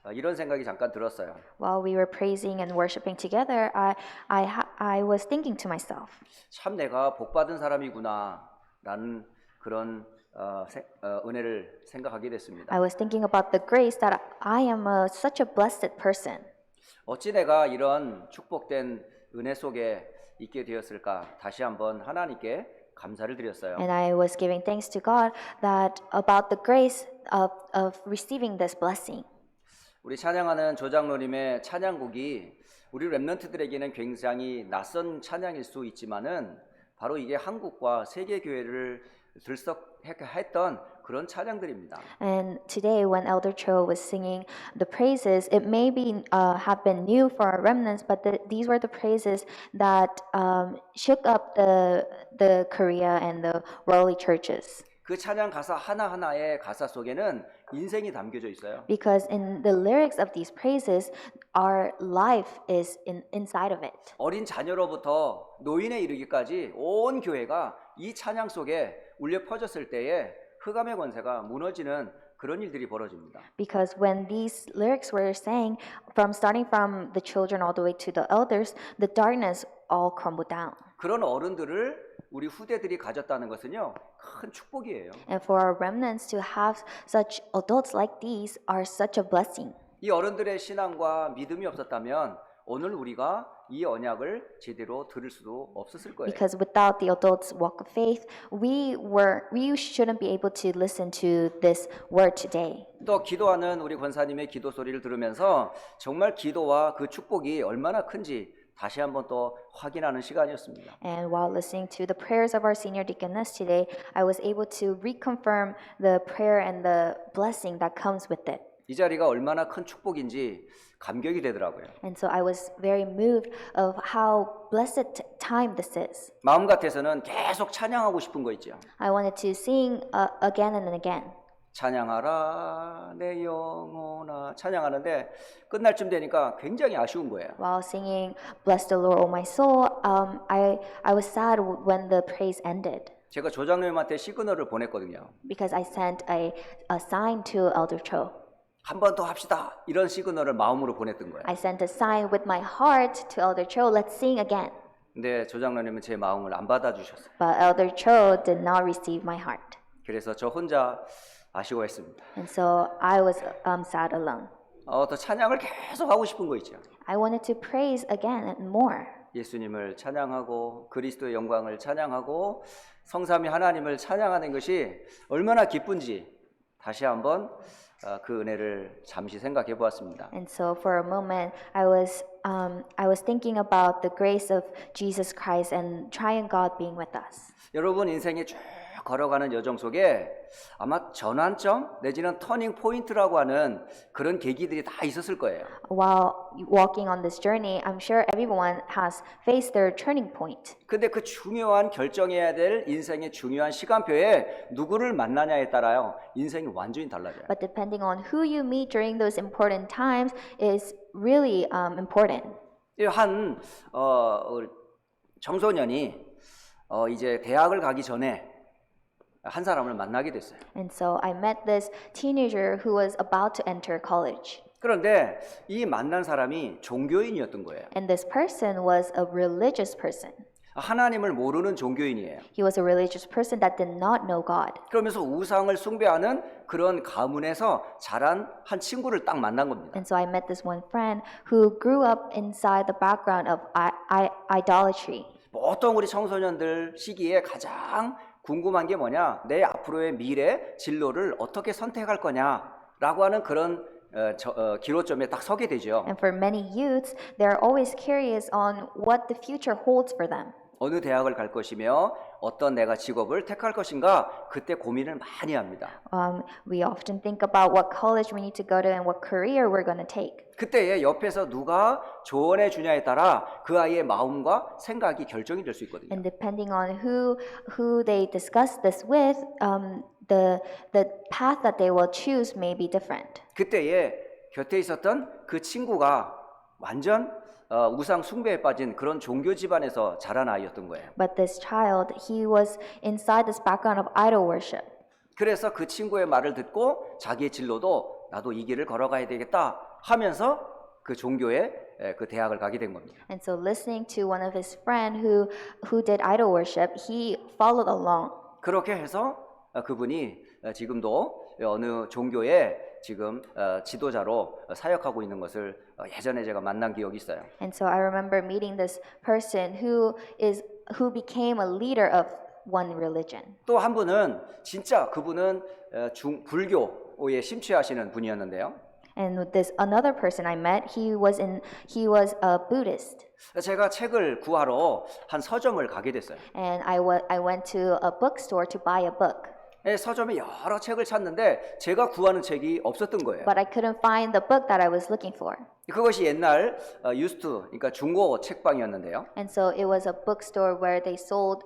이런 생각이 잠깐 들었어요. While we were praising and worshiping together, I was thinking to myself, 참 내가 복 받은 사람이구나라는 그런 은혜를 생각하게 됐습니다. I was thinking about the grace that I am such a blessed person. 어찌 내가 이런 축복된 은혜 속에 있게 되었을까? 다시 한번 하나님께 감사를 드렸어요. And I was giving thanks to God that about the grace of receiving this blessing. 우리 찬양하는 조장로님의 찬양곡이 우리 렘넌트들에게는 굉장히 낯선 찬양일 수 있지만은 바로 이게 한국과 세계 교회를 들썩했던 그런 찬양들입니다. And today, when Elder Cho was singing the praises, it may be have been new for our remnants, but these were the praises that shook up the Korea and the worldly churches. 그 찬양 가사 하나하나의 가사 속에는 인생이 담겨져 있어요. Because in the lyrics of these praises, our life is inside of it. 어린 자녀로부터 노인에 이르기까지 온 교회가 이 찬양 속에 울려 퍼졌을 때에 흑암의 권세가 무너지는 그런 일들이 벌어집니다. Because when these lyrics were sang, starting from the children all the way to the elders, the darkness all crumbled down. 그런 어른들을 우리 후대들이 가졌다는 것은요, 큰 축복이에요. And for our remnants to have such adults like these are such a blessing. 이 어른들의 신앙과 믿음이 없었다면 오늘 우리가 이 언약을 제대로 들을 수도 없었을 거예요. Because without the adults' walk of faith, we shouldn't be able to listen to this word today. 또 기도하는 우리 권사님의 기도 소리를 들으면서 정말 기도와 그 축복이 얼마나 큰지 다시 한번 또 확인하는 시간이었습니다. And while listening to the prayers of our senior deaconess today, I was able to reconfirm the prayer and the blessing that comes with it. 이 자리가 얼마나 큰 축복인지 감격이 되더라고요. And so I was very moved of how blessed time this is. 마음 같아서는 계속 찬양하고 싶은 거 있죠. I wanted to sing again and again. 찬양하라 내 영혼아 찬양하는데 끝날 쯤 되니까 굉장히 아쉬운 거예요. While singing "Bless the Lord, O my soul," I was sad when the praise ended 제가 조장님한테 시그널을 보냈거든요. because I sent a sign to Elder Cho. 한 번 더 합시다. 이런 시그널을 마음으로 보냈던 거예요. I sent a sign with my heart to Elder Cho. Let's sing again. 근데 조장로님은 제 마음을 안 받아주셨어요. But Elder Cho did not receive my heart. 그래서 저 혼자 아쉬워했습니다. And so I was sad alone. 더 찬양을 계속 하고 싶은 거 있죠. I wanted to praise again and more. 예수님을 찬양하고 그리스도의 영광을 찬양하고 성삼위 하나님을 찬양하는 것이 얼마나 기쁜지 다시 한번 그 은혜를 잠시 생각해 보았습니다. And so for a moment I was thinking about the grace of Jesus Christ and triune God being with us. 여러분 인생에 쭉 걸어가는 여정 속에 아마 전환점 내지는 터닝 포인트라고 하는 그런 계기들이 다 있었을 거예요. While walking on this journey, I'm sure everyone has faced their turning point. 근데 그 중요한 결정해야 될 인생의 중요한 시간표에 누구를 만나냐에 따라요. 인생이 완전히 달라져요. But depending on who you meet during those important times is really important. 한 청소년이 이제 대학을 가기 전에 한 사람을 만나게 됐어요. And so I met this teenager who was about to enter college. 그런데 이 만난 사람이 종교인이었던 거예요. And this person was a religious person. 하나님을 모르는 종교인이에요. He was a religious person that did not know God. 그러면서 우상을 숭배하는 그런 가문에서 자란 한 친구를 딱 만난 겁니다. And so I met this one friend who grew up inside the background of idolatry. 보통 우리 청소년들 시기에 가장 궁금한 게 뭐냐? 내 앞으로의 미래 진로를 어떻게 선택할 거냐라고 하는 그런 기로점에 딱 서게 되죠. And for many youths, they're always curious on what the future holds for them. 어느 대학을 갈 것이며 어떤 내가 직업을 택할 것인가 그때 고민을 많이 합니다. We often think about what college we need to go to and what career we're going to take. 그때에 옆에서 누가 조언해 주냐에 따라 그 아이의 마음과 생각이 결정이 될 수 있거든요. And depending on who they discuss this with, the path that they will choose may be different. 그때에 곁에 있었던 그 친구가 완전 우상 숭배에 빠진 그런 종교 집안에서 자란 아이였던 거예요. But this child, he was inside this background of idol worship. 그래서 그 친구의 말을 듣고 자기의 진로도 나도 이 길을 걸어가야 되겠다 하면서 그 종교에 그 대학을 가게 된 겁니다. And so listening to one of his friend who did idol worship, he followed along. 그렇게 해서 그분이 지금도 어느 종교의 지금 지도자로 사역하고 있는 것을 예전에 제가 만난 기억이 있어요. And so I remember meeting this person who became a leader of one religion. 또 한 분은 진짜 그분은 불교에 심취하시는 분이었는데요. And with this another person I met, he was a Buddhist. 제가 책을 구하러 한 서점을 가게 됐어요. And I went to a bookstore to buy a book. 서점에 여러 책을 찾는데 제가 구하는 책이 없었던 거예요. But I couldn't find the book that I was looking for. 그것이 옛날 유스트, 그러니까 중고 책방이었는데요. And so it was a bookstore where they sold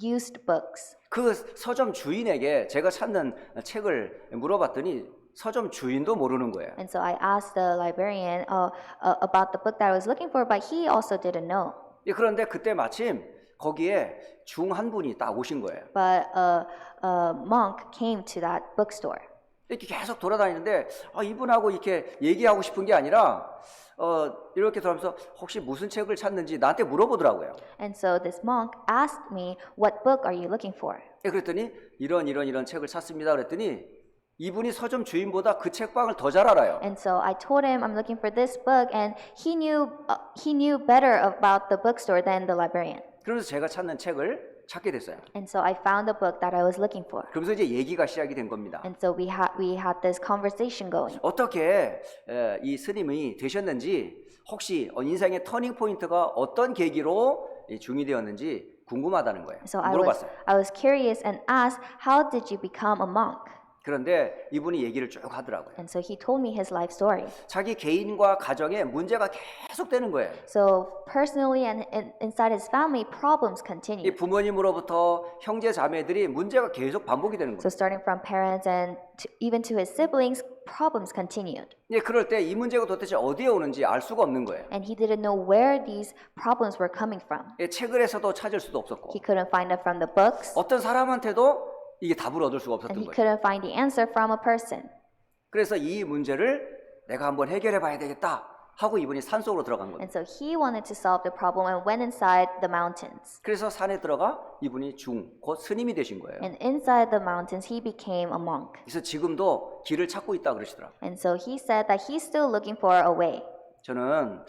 used books. 그 서점 주인에게 제가 찾는 책을 물어봤더니 서점 주인도 모르는 거예요. And so I asked the librarian about the book that I was looking for, but he also didn't know. 그런데 그때 마침 거기에 중 한 분이 딱 오신 거예요. But a monk came to that bookstore. 이렇게 계속 돌아다니는데 이분하고 이렇게 얘기하고 싶은 게 아니라 이렇게 돌아면서 혹시 무슨 책을 찾는지 나한테 물어보더라고요. And so this monk asked me, "What book are you looking for?" 그랬더니 이런 책을 찾습니다. 그랬더니 이분이 서점 주인보다 그 책방을 더 잘 알아요. And so I told him I'm looking for this book, and he knew better about the bookstore than the librarian. 그러면서 제가 찾는 책을 찾게 됐어요. And so I found the book that I was looking for. 그러면서 이제 얘기가 시작이 된 겁니다. And so we had this conversation going. 어떻게 이 스님이 되셨는지 혹시 인생의 터닝 포인트가 어떤 계기로 중이 되었는지 궁금하다는 거예요. So 물어봤어요. I was curious and asked, "How did you become a monk?" 그런데 이분이 얘기를 쭉 하더라고요. And so he told me his life story. 자기 개인과 가정에 문제가 계속 되는 거예요. So personally and inside his family, problems 이 continued. 부모님으로부터 형제 자매들이 문제가 계속 반복이 되는 거예요. So starting from parents and even to his siblings, problems continued. 그럴 때 이 문제가 도대체 어디에 오는지 알 수가 없는 거예요. And he didn't know where these problems were coming from. 책을 해서도 찾을 수도 없었고 He couldn't find it from the books, 어떤 사람한테도 이게 답을 얻을 수가 and 없었던 he 거예요. couldn't find the answer from a person. 그래서 이 문제를 내가 한번 해결해 봐야 되겠다 하고 이분이 산속으로 들어간 거예요. And so he wanted to solve the problem and went inside the mountains. 그래서 산에 들어가 이분이 곧 스님이 되신 거예요. And inside the mountains, he became a monk. 그래서 지금도 길을 찾고 있다 그러시더라고요. And so he said that he's still looking for a way. 저는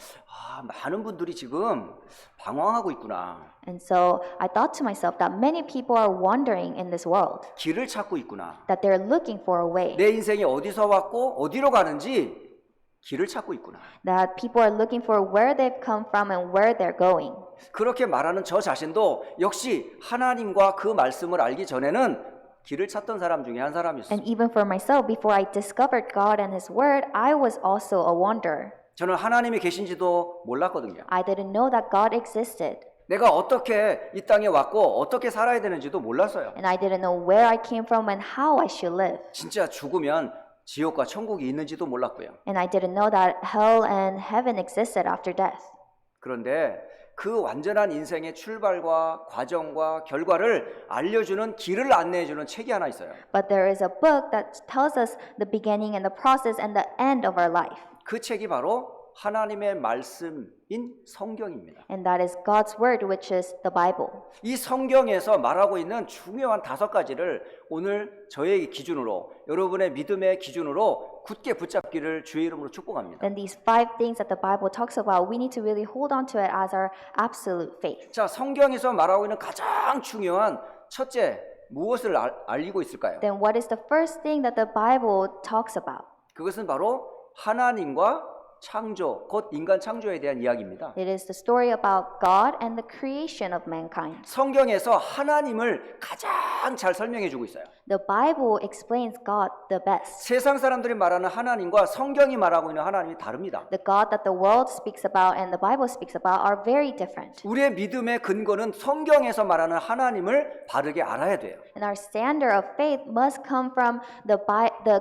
많은 분들이 지금 방황하고 있구나. And so I thought to myself that many people are wandering in this world, 길을 찾고 있구나. that they're looking for a way, 내 인생이 어디서 왔고 어디로 가는지 길을 찾고 있구나. that people are looking for where they've come from and where they're going. 그렇게 말하는 저 자신도 역시 하나님과 그 말씀을 알기 전에는 길을 찾던 사람 중에 한 사람이었어요. And even for myself, before I discovered God and His Word, I was also a wanderer. 저는 하나님이 계신지도 몰랐거든요. I didn't know that God existed. 내가 어떻게 이 땅에 왔고 어떻게 살아야 되는지도 몰랐어요. And I didn't know where I came from and how I should live. 진짜 죽으면 지옥과 천국이 있는지도 몰랐고요. And I didn't know that hell and heaven existed after death. 그런데 그 완전한 인생의 출발과 과정과 결과를 알려주는 길을 안내해주는 책이 하나 있어요. But there is a book that tells us the beginning and the process and the end of our life. 그 책이 바로 하나님의 말씀인 성경입니다. And that is God's Word, which is the Bible. 이 성경에서 말하고 있는 중요한 5가지를 오늘 저의 기준으로 여러분의 믿음의 기준으로 굳게 붙잡기를 주의 이름으로 축복합니다. Then these 5 things that the Bible talks about, we need to really hold on to it as our absolute faith. 자, 성경에서 말하고 있는 가장 중요한 첫째 무엇을 알리고 있을까요? Then what is the first thing that the Bible talks about? 그것은 바로 하나님과 창조, 곧 인간 창조에 대한 이야기입니다. It is the story about God and the creation of mankind. 성경에서 하나님을 가장 잘 설명해 주고 있어요. The Bible explains God the best. 세상 사람들이 말하는 하나님과 성경이 말하고 있는 하나님이 다릅니다. The God that the world speaks about and the Bible speaks about are very different. 우리의 믿음의 근거는 성경에서 말하는 하나님을 바르게 알아야 돼요. And our standard of faith must come from the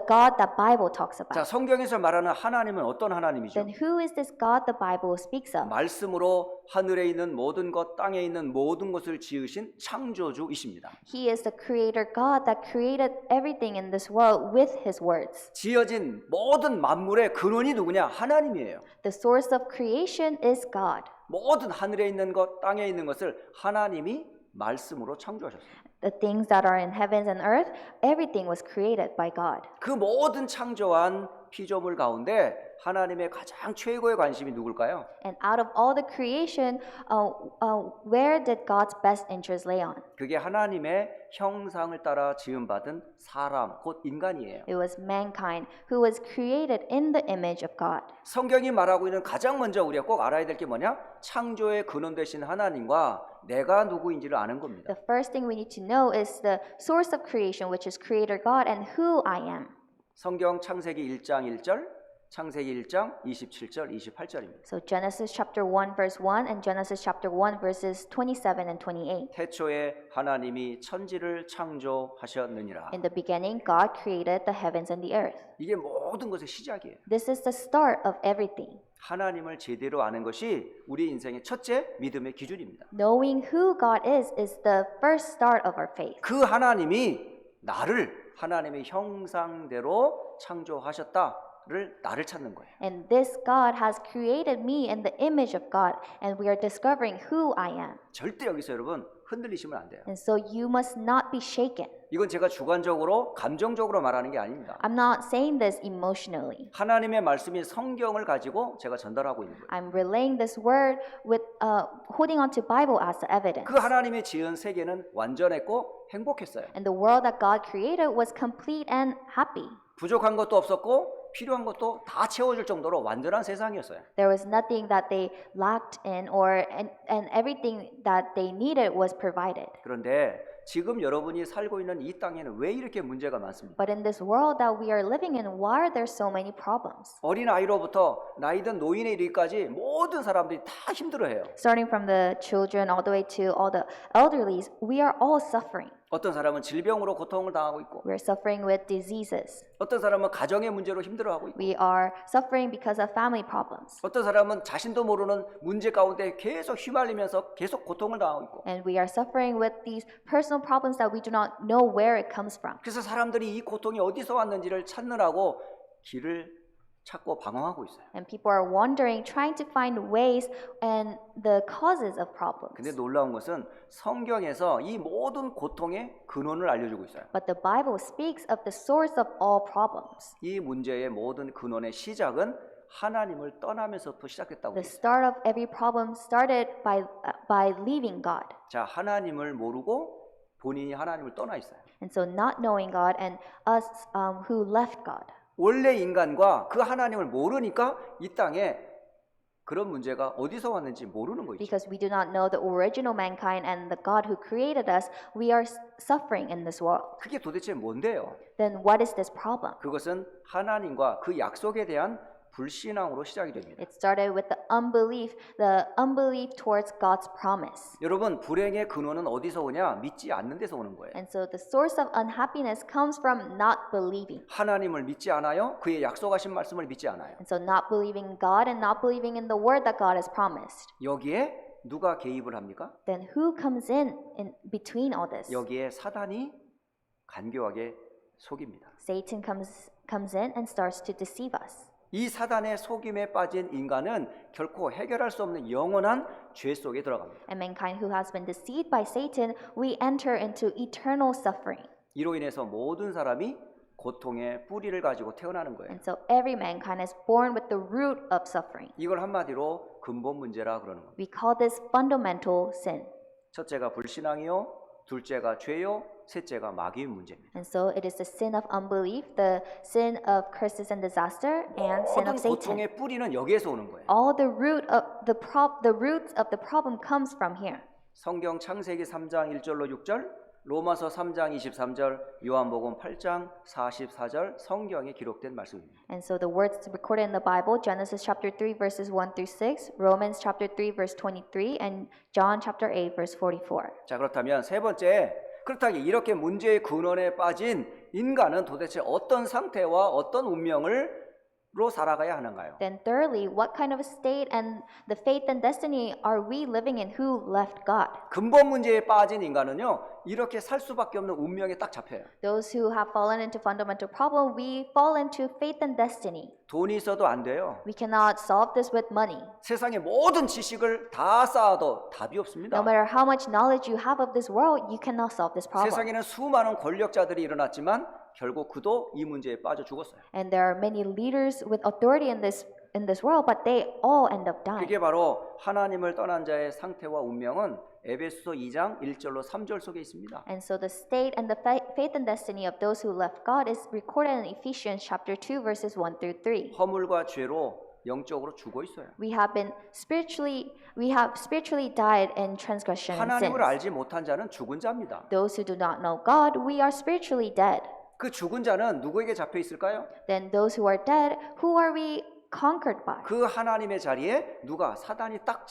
God that Bible talks 자, about. 성경에서 말하는 하나님은 어떤 하나님이죠? Then who is this God the Bible speaks of? 말씀으로 하늘에 있는 모든 것, 땅에 있는 모든 것을 지으신 창조주이십니다. He is a creator God that created everything in this world with his words. 지어진 모든 만물의 근원이 누구냐? 하나님이에요. The source of creation is God. 모든 하늘에 있는 것, 땅에 있는 것을 하나님이 말씀으로 창조하셨습니다. The things that are in heavens and earth, everything was created by God. 그 모든 창조한 피조물 가운데 하나님의 가장 최고의 관심이 누굴까요? And out of all the creation, where did God's best interest lay on? 그게 하나님의 형상을 따라 지음받은 사람, 곧 인간이에요. It was mankind who was created in the image of God. 성경이 말하고 있는 가장 먼저 우리가 꼭 알아야 될 게 뭐냐? 창조의 근원 되신 하나님과 내가 누구인지를 아는 겁니다. The first thing we need to know is the source of creation, which is Creator God, and who I am. 성경 창세기 1장 1절, 창세기 1장 27절, 28절입니다. So Genesis chapter 1 verse 1 and Genesis chapter 1 verses 27 and 28. 태초에 하나님이 천지를 창조하셨느니라. In the beginning, God created the heavens and the earth. 이게 모든 것의 시작이에요. This is the start of everything. 하나님을 제대로 아는 것이 우리 인생의 첫째 믿음의 기준입니다. Knowing who God is the first start of our faith. 그 하나님이 나를 하나님의 형상대로 창조하셨다를 나를 찾는 거예요. And this God has created me in the image of God, and we are discovering who I am. 절대 여기서 여러분 흔들리시면 안 돼요. And so you must not be shaken. 이건 제가 주관적으로 감정적으로 말하는 게 아닙니다. I'm not saying this emotionally. 하나님의 말씀인 성경을 가지고 제가 전달하고 있는 거예요. I'm relaying this word with holding on to Bible as the evidence. 그 하나님이 지은 세계는 완전했고 행복했어요. And the world that God created was complete and happy. 부족한 것도 없었고 필요한 것도 다 채워줄 정도로 완전한 세상이었어요. There was nothing that they lacked in, and everything that they needed was provided. 그런데 지금 여러분이 살고 있는 이 땅에는 왜 이렇게 문제가 많습니까? But in this world that we are living in, why are there so many problems? 어린 아이로부터 나이든 노인에 이르기까지 모든 사람들이 다 힘들어해요. Starting from the children all the way to all the elderlies, we are all suffering. 어떤 사람은 질병으로 고통을 당하고 있고, We are suffering with diseases. 어떤 사람은 가정의 문제로 힘들어하고 있고, We are suffering because of family problems. 어떤 사람은 자신도 모르는 문제 가운데 계속 휘말리면서 계속 고통을 당하고 있고. And we are suffering with these personal problems that we do not know where it comes from. 그래서 사람들이 이 고통이 어디서 왔는지를 찾느라고 길을 찾고 방황하고 있어요. And people are wondering, trying to find ways and the causes of problems. 근데 놀라운 것은 성경에서 이 모든 고통의 근원을 알려주고 있어요. But the Bible speaks of the source of all problems. 이 문제의 모든 근원의 시작은 하나님을 떠나면서부터 시작됐다고 The 했어요. start of every problem started by leaving God. 자, 하나님을 모르고 본인이 하나님을 떠나 있어요. And so not knowing God and us who left God. 원래 인간과 그 하나님을 모르니까 이 땅에 그런 문제가 어디서 왔는지 모르는 거죠. Because we do not know the original mankind and the God who created us, we are suffering in this world. 그게 도대체 뭔데요? Then what is this problem? 그것은 하나님과 그 약속에 대한 불신앙으로 시작이 됩니다. It started with the unbelief towards God's promise. 여러분, 불행의 근원은 어디서 오냐? 믿지 않는 데서 오는 거예요. And so the source of unhappiness comes from not believing. 하나님을 믿지 않아요? 그의 약속하신 말씀을 믿지 않아요. And so not believing God and not believing in the word that God has promised. 여기에 누가 개입을 합니까? Then who comes in between all this? 여기에 사단이 간교하게 속입니다. Satan comes in and starts to deceive us. 이 사단의 속임에 빠진 인간은 결코 해결할 수 없는 영원한 죄 속에 들어갑니다. And mankind who has been deceived by Satan, we enter into eternal suffering. 이로 인해서 모든 사람이 고통의 뿌리를 가지고 태어나는 거예요. And so every mankind is born with the root of suffering. 이걸 한마디로 근본 문제라 그러는 겁니다. We call this fundamental sin. 첫째가 불신앙이요, 둘째가 죄요, 셋째가 마귀의 문제입니다. And so it is the sin of unbelief, the sin of curses and disaster, and sin 모든 of Satan. 고통의 뿌리는 여기에서 오는 거예요. All the roots of the problem comes from here. 성경 창세기 3장 1절로 6절, 로마서 3장 23절, 요한복음 8장 44절 성경에 기록된 말씀입니다. And so the words recorded in the Bible, Genesis chapter 3 verses 1 through 6, Romans chapter 3 verse 23, and John chapter 8 verse 44. 자, 그렇다면 세 번째, 그렇다면 이렇게 문제의 근원에 빠진 인간은 도대체 어떤 상태와 어떤 운명을 살아가야 하는가요? Then thirdly, what kind of a state and the faith and destiny are we living in who left God? 근본 문제에 빠진 인간은요, 이렇게 살 수밖에 없는 운명에 딱 잡혀요. Those who have fallen into fundamental problem, we fall into faith and destiny. 돈이 있어도 안 돼요. We cannot solve this with money. 세상의 모든 지식을 다 쌓아도 답이 없습니다. No matter how much knowledge you have of this world, you cannot solve this problem. 세상에는 수많은 권력자들이 일어났지만 결국 그도 이 문제에 빠져 죽었어요. And there are many leaders with authority in this world, but they all end up dying. 그게 바로 하나님을 떠난 자의 상태와 운명은 에베소서 2장 1절로 3절 속에 있습니다. And so the state and the faith and destiny of those who left God is recorded in Ephesians chapter 2 verses 1 through 3. 허물과 죄로 영적으로 죽어 있어요. We have spiritually died in transgression and 하나님을 sins. 알지 못한 자는 죽은 자입니다. Those who do not know God, we are spiritually dead. 그 죽은 자는 누구에게 잡혀 있을까요? Then those who are dead, who are we conquered by? 그 하나님의 자리에 누가 사단이 딱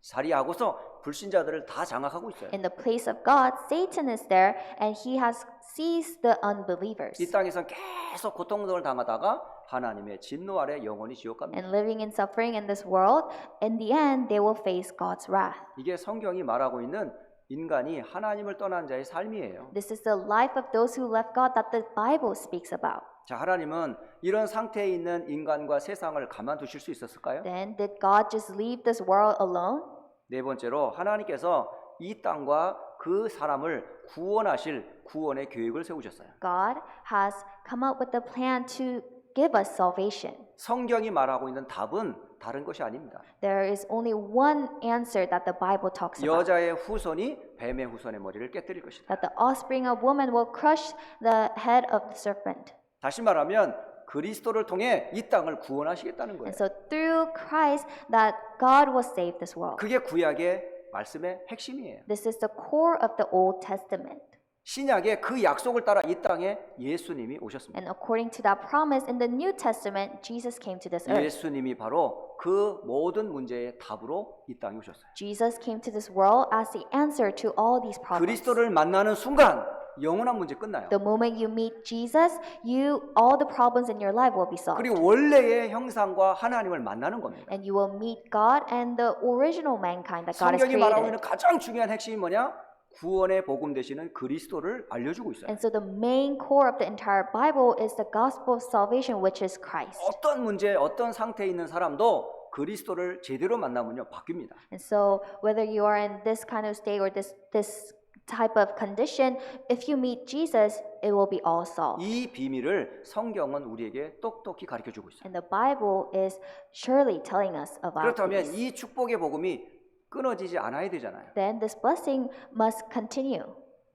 자리하고서 불신자들을 다 장악하고 있어요. In the place of God, Satan is there and he has seized the unbelievers. 이 땅에서 계속 고통을 당하다가 하나님의 진노 아래 영원히 지옥 갑니다. And living in suffering in this world, in the end, they will face God's wrath. 이게 성경이 말하고 있는 인간이 하나님을 떠난 자의 삶이에요. This is the life of those who left God that the Bible speaks about. 자, 하나님은 이런 상태에 있는 인간과 세상을 가만두실 수 있었을까요? Then did God just leave this world alone? 네 번째로 하나님께서 이 땅과 그 사람을 구원하실 구원의 계획을 세우셨어요. God has come up with a plan to give us salvation. 성경이 말하고 있는 답은 다른 것이 아닙니다. There is only one answer that the Bible talks about. 여자의 후손이 뱀의 후손의 머리를 깨뜨릴 것이다. That the offspring of woman will crush the head of the serpent. 다시 말하면 그리스도를 통해 이 땅을 구원하시겠다는 거예요. And so through Christ that God will save this world. 그게 구약의 말씀의 핵심이에요. This is the core of the Old Testament. 신약의 그 약속을 따라 이 땅에 예수님이 오셨습니다. And according to that promise in the New Testament, Jesus came to this earth. 예수님이 바로 그 모든 문제의 답으로 이 땅에 오셨어요. Jesus came to this world as the answer to all these problems. 그리스도를 만나는 순간 영원한 문제 끝나요. The moment you meet Jesus, all the problems in your life will be solved. 그리고 원래의 형상과 하나님을 만나는 겁니다. And you will meet God and the original mankind that God has 성경이 말하고 있는 created. 가장 중요한 핵심이 뭐냐? 구원의 복음 되시는 그리스도를 알려주고 있어요. And so the main core of the entire Bible is the gospel of salvation, which is Christ. 어떤 문제, 어떤 상태에 있는 사람도 그리스도를 제대로 만나면요 바뀝니다. And so whether you are in this kind of state or this type of condition, if you meet Jesus, it will be all solved. 이 비밀을 성경은 우리에게 똑똑히 가르쳐주고 있어요. And the Bible is surely telling us about 그렇다면 this. 이 축복의 복음이 끊어지지 않아야 되잖아요. Then this blessing must continue.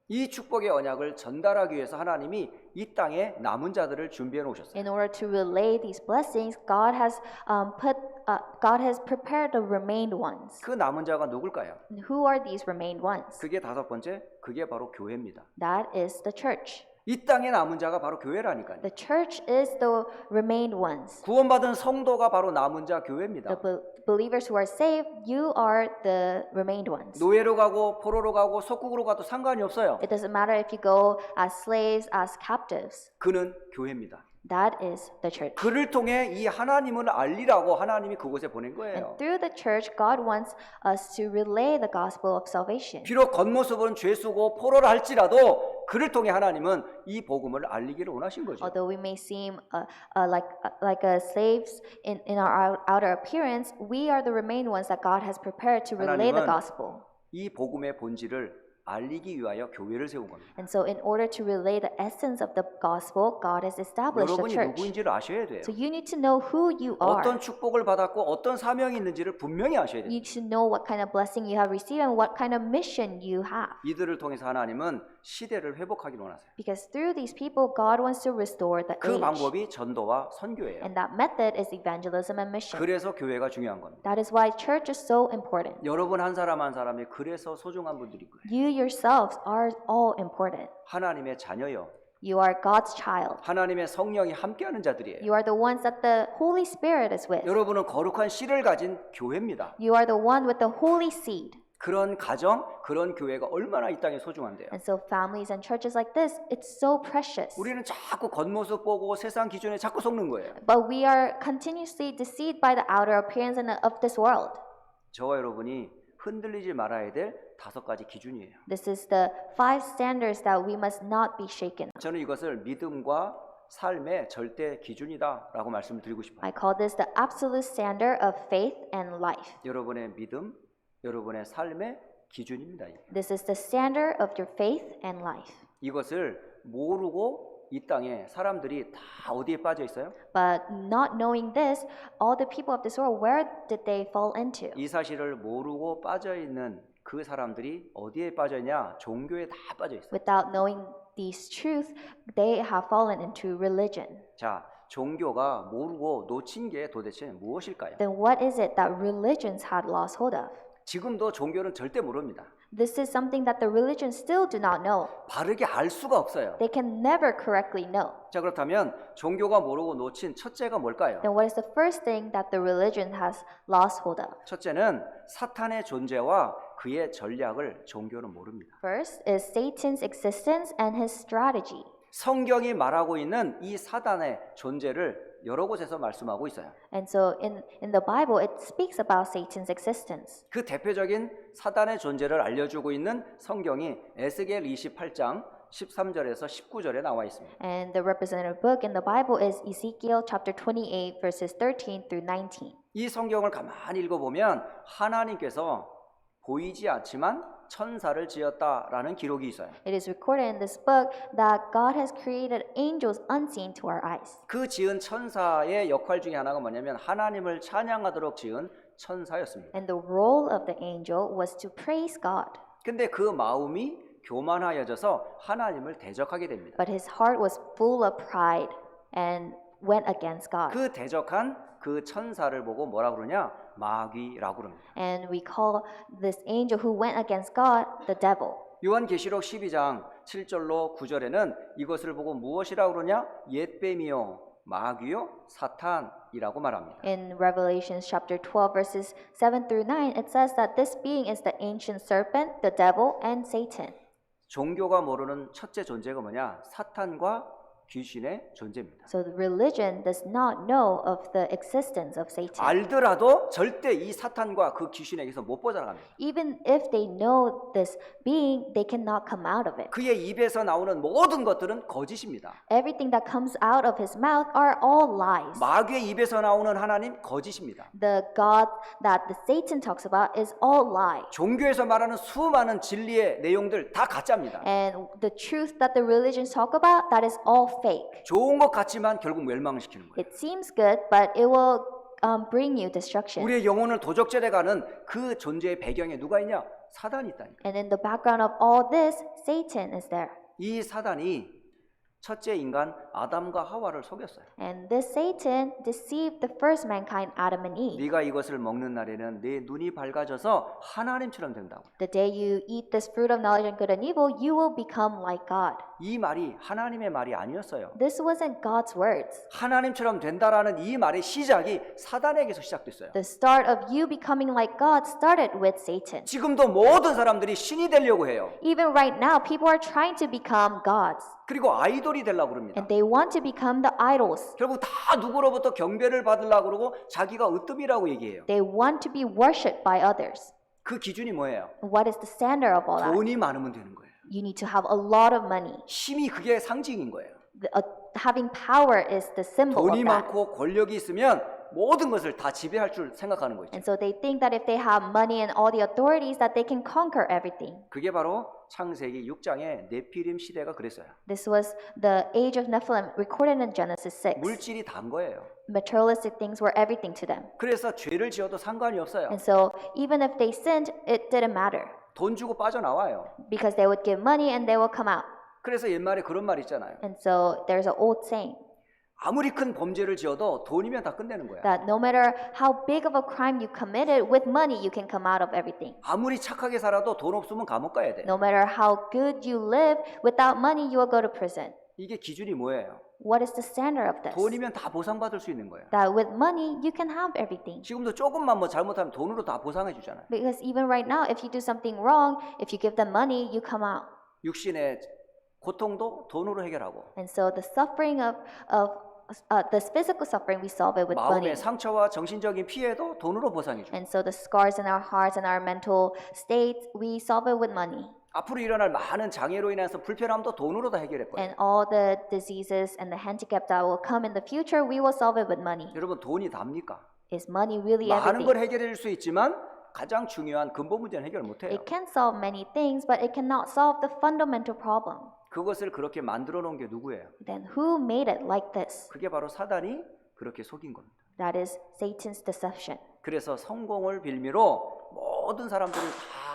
이 축복의 언약을 전달하기 위해서 하나님이 이 땅에 남은 자들을 준비해 놓으셨어요. In order to relay these blessings, God has prepared the remained ones. 그 남은 자가 누굴까요? And who are these remained ones? 그게 다섯 번째, 그게 바로 교회입니다. That is the church. 이 땅에 남은 자가 바로 교회라니까요. The church is the remained ones. 구원받은 성도가 바로 남은 자 교회입니다. The believers who are saved, you are the remained ones. 노예로 가고 포로로 가고 속국으로 가도 상관이 없어요. It doesn't matter if you go as slaves, as captives. 그는 교회입니다. That is the church. 그를 통해 이 하나님을 알리라고 하나님이 그곳에 보낸 거예요. And through the church, God wants us to relay the gospel of salvation. 비록 겉모습은 죄수고 포로를 할지라도 그를 통해 하나님은 이 복음을 알리기를 원하신 거죠. Although we may seem like slaves in our outer appearance, we are the remained ones that God has prepared to relay the 하나님은 gospel. 이 복음의 본질을 알리기 위하여 교회를 세운 겁니다. And so in order to relay the essence of the gospel, God has established the 여러분이 church. 누구인지를 아셔야 돼요. So you need to know who you are. 어떤 축복을 받았고 어떤 사명이 있는지를 분명히 아셔야 돼요. You should know what kind of blessing you have received and what kind of mission you have. 이들을 통해서 하나님은 시대를 회복하기를 원하세요. Because through these people, God wants to restore the 그 age. 방법이 전도와 선교예요. And that method is evangelism and mission. 그래서 교회가 중요한 겁니다. That is why church is so important. 여러분 한 사람 한 사람이 그래서 소중한 분들인 거예요. You yourselves are all important. 하나님의 자녀요. You are God's child. 하나님의 성령이 함께하는 자들이에요. You are the ones that the Holy Spirit is with. 여러분은 거룩한 씨를 가진 교회입니다. You are the one with the holy seed. 그런 가정, 그런 교회가 얼마나 이 땅에 소중한데요. And so families and churches like this, it's so precious. 우리는 자꾸 겉모습 보고 세상 기준에 자꾸 속는 거예요. But we are continuously deceived by the outer appearance of this world. 저와 여러분이 흔들리지 말아야 될 5가지 기준이에요. This is the 5 standards that we must not be shaken. 저는 이것을 믿음과 삶의 절대 기준이다라고 말씀을 드리고 싶어요. I call this the absolute standard of faith and life. 여러분의 믿음, 여러분의 삶의 기준입니다. 이게. This is the standard of your faith and life. 이것을 모르고 이 땅에 사람들이 다 어디에 빠져 있어요? But not knowing this, all the people of this world, where did they fall into? 이 사실을 모르고 빠져 있는 그 사람들이 어디에 빠져 있냐? 종교에 다 빠져 있어요. Without knowing these truths, they have fallen into religion. 자, 종교가 모르고 놓친 게 도대체 무엇일까요? Then what is it that religions had lost hold of? 지금도 종교는 절대 모릅니다. This is something that the religions still do not know. 바르게 알 수가 없어요. They can never correctly know. 자, 그렇다면 종교가 모르고 놓친 첫째가 뭘까요? Then what is the first thing that the religion has lost hold of? 첫째는 사탄의 존재와 그의 전략을 종교는 모릅니다. First is Satan's existence and his strategy. 성경이 말하고 있는 이 사단의 존재를 여러 곳에서 말씀하고 있어요. And so in the Bible, it speaks about Satan's existence. 그 대표적인 사단의 존재를 알려주고 있는 성경이 에스겔 28장 13절에서 19절에 나와 있습니다. And the representative book in the Bible is Ezekiel chapter 28 verses 13 through 19. 이 성경을 가만히 읽어보면 하나님께서 보이지 않지만 천사를 지었다라는 기록이 있어요. It is recorded in this book that God has created angels unseen to our eyes. 그 지은 천사의 역할 중에 하나가 뭐냐면 하나님을 찬양하도록 지은 천사였습니다. And the role of the angel was to praise God. 근데 그 마음이 교만하여져서 하나님을 대적하게 됩니다. But his heart was full of pride and went against God. 그 대적한 그 천사를 보고 뭐라 그러냐? 마귀라고 그럽니다. And we call this angel who went against God the devil. 요한계시록 12장 7절로 9절에는 이것을 보고 무엇이라고 그러냐? 옛뱀이요 마귀요 사탄이라고 말합니다. In Revelations chapter 12 verses 7 through 9, it says that this being is the ancient serpent, the devil, and Satan. 종교가 모르는 첫째 존재가 뭐냐? 사탄과 귀신의 존재입니다. So the religion does not know of the existence of Satan. 알더라도 절대 이 사탄과 그 귀신에게서 못 벗어나갑니다. Even if they know this being, they cannot come out of it. 그의 입에서 나오는 모든 것들은 거짓입니다. Everything that comes out of his mouth are all lies. 마귀의 입에서 나오는 하나님 거짓입니다. The God that the Satan talks about is all lie. 종교에서 말하는 수많은 진리의 내용들 다 가짜입니다. And the truth that the religions talk about, that is all fake. 좋은 것 같지만 결국 멸망시키는 거예요. It seems good, but it will bring you destruction. 우리의 영혼을 도적질해가는 그 존재의 배경에 누가 있냐? 사단이 있다니까. And in the background of all this, Satan is there. 이 사단이 첫째 인간 아담과 하와를 속였어요. And this Satan deceived the first mankind, Adam and Eve. 네가 이것을 먹는 날에는 내 눈이 밝아져서 하나님처럼 된다고. The day you eat this fruit of knowledge of good and evil, you will become like God. 이 말이 하나님의 말이 아니었어요. This wasn't God's words. 하나님처럼 된다라는 이 말의 시작이 사단에게서 시작됐어요. The start of you becoming like God started with Satan. 지금도 모든 사람들이 신이 되려고 해요. Even right now, people are trying to become gods. 그리고 아이돌이 되려고 합니다. And they want to become the idols. 결국 다 누구로부터 경배를 받으려고 그러고 자기가 으뜸이라고 얘기해요. They want to be worshipped by others. 그 기준이 뭐예요? What is the standard of all that? 돈이 많으면 되는 거예요. You need to have a lot of money. 힘이 그게 상징인 거예요. Having power is the symbol of 돈이 that. 많고 권력이 있으면 모든 것을 다 지배할 줄 생각하는 거죠. And so they think that if they have money and all the authorities that they can conquer everything. 그게 바로 창세기 6장의 네피림 시대가 그랬어요. This was the age of Nephilim recorded in Genesis 6. 물질이 단 거예요. Materialistic things were everything to them. 그래서 죄를 지어도 상관이 없어요. And so even if they sinned, it didn't matter. 돈 주고 빠져나와요. Because they would give money and they will come out. 그래서 옛말에 그런 말 있잖아요. And so there's an old saying 아무리 큰 범죄를 지어도 돈이면 다 끝내는 거야. that no matter how big of a crime you committed, with money you can come out of everything. 아무리 착하게 살아도 돈 없으면 감옥 가야 돼. No matter how good you live, without money you will go to prison. 이게 기준이 뭐예요? What is the standard of this? 돈이면 다 보상받을 수 있는 거예요. That with money you can have everything. 지금도 조금만 뭐 잘못하면 돈으로 다 보상해 주잖아요. Because even right now, if you do something wrong, if you give them money, you come out. 육신의 고통도 돈으로 해결하고 And so the suffering of this physical suffering, we solve it with money. 마음의 상처와 정신적인 피해도 돈으로 보상해 줘. And so the scars in our hearts and our mental state, we solve it with money. 앞으로 일어날 많은 장애로 인해서 불편함도 돈으로 다 해결할 거예요. And all the diseases and the handicap that will come in the future, we will solve it with money. 여러분 돈이 답니까? Is money really 많은 걸 everything? 해결해 줄 수 있지만 가장 중요한 근본 문제는 해결 못 해요. It can solve many things, but it cannot solve the fundamental problem. 그것을 그렇게 만들어 놓은 게 누구예요? Then who made it like this? 그게 바로 사단이 그렇게 속인 겁니다. That is Satan's deception. 그래서 성공을 빌미로 모든 사람들을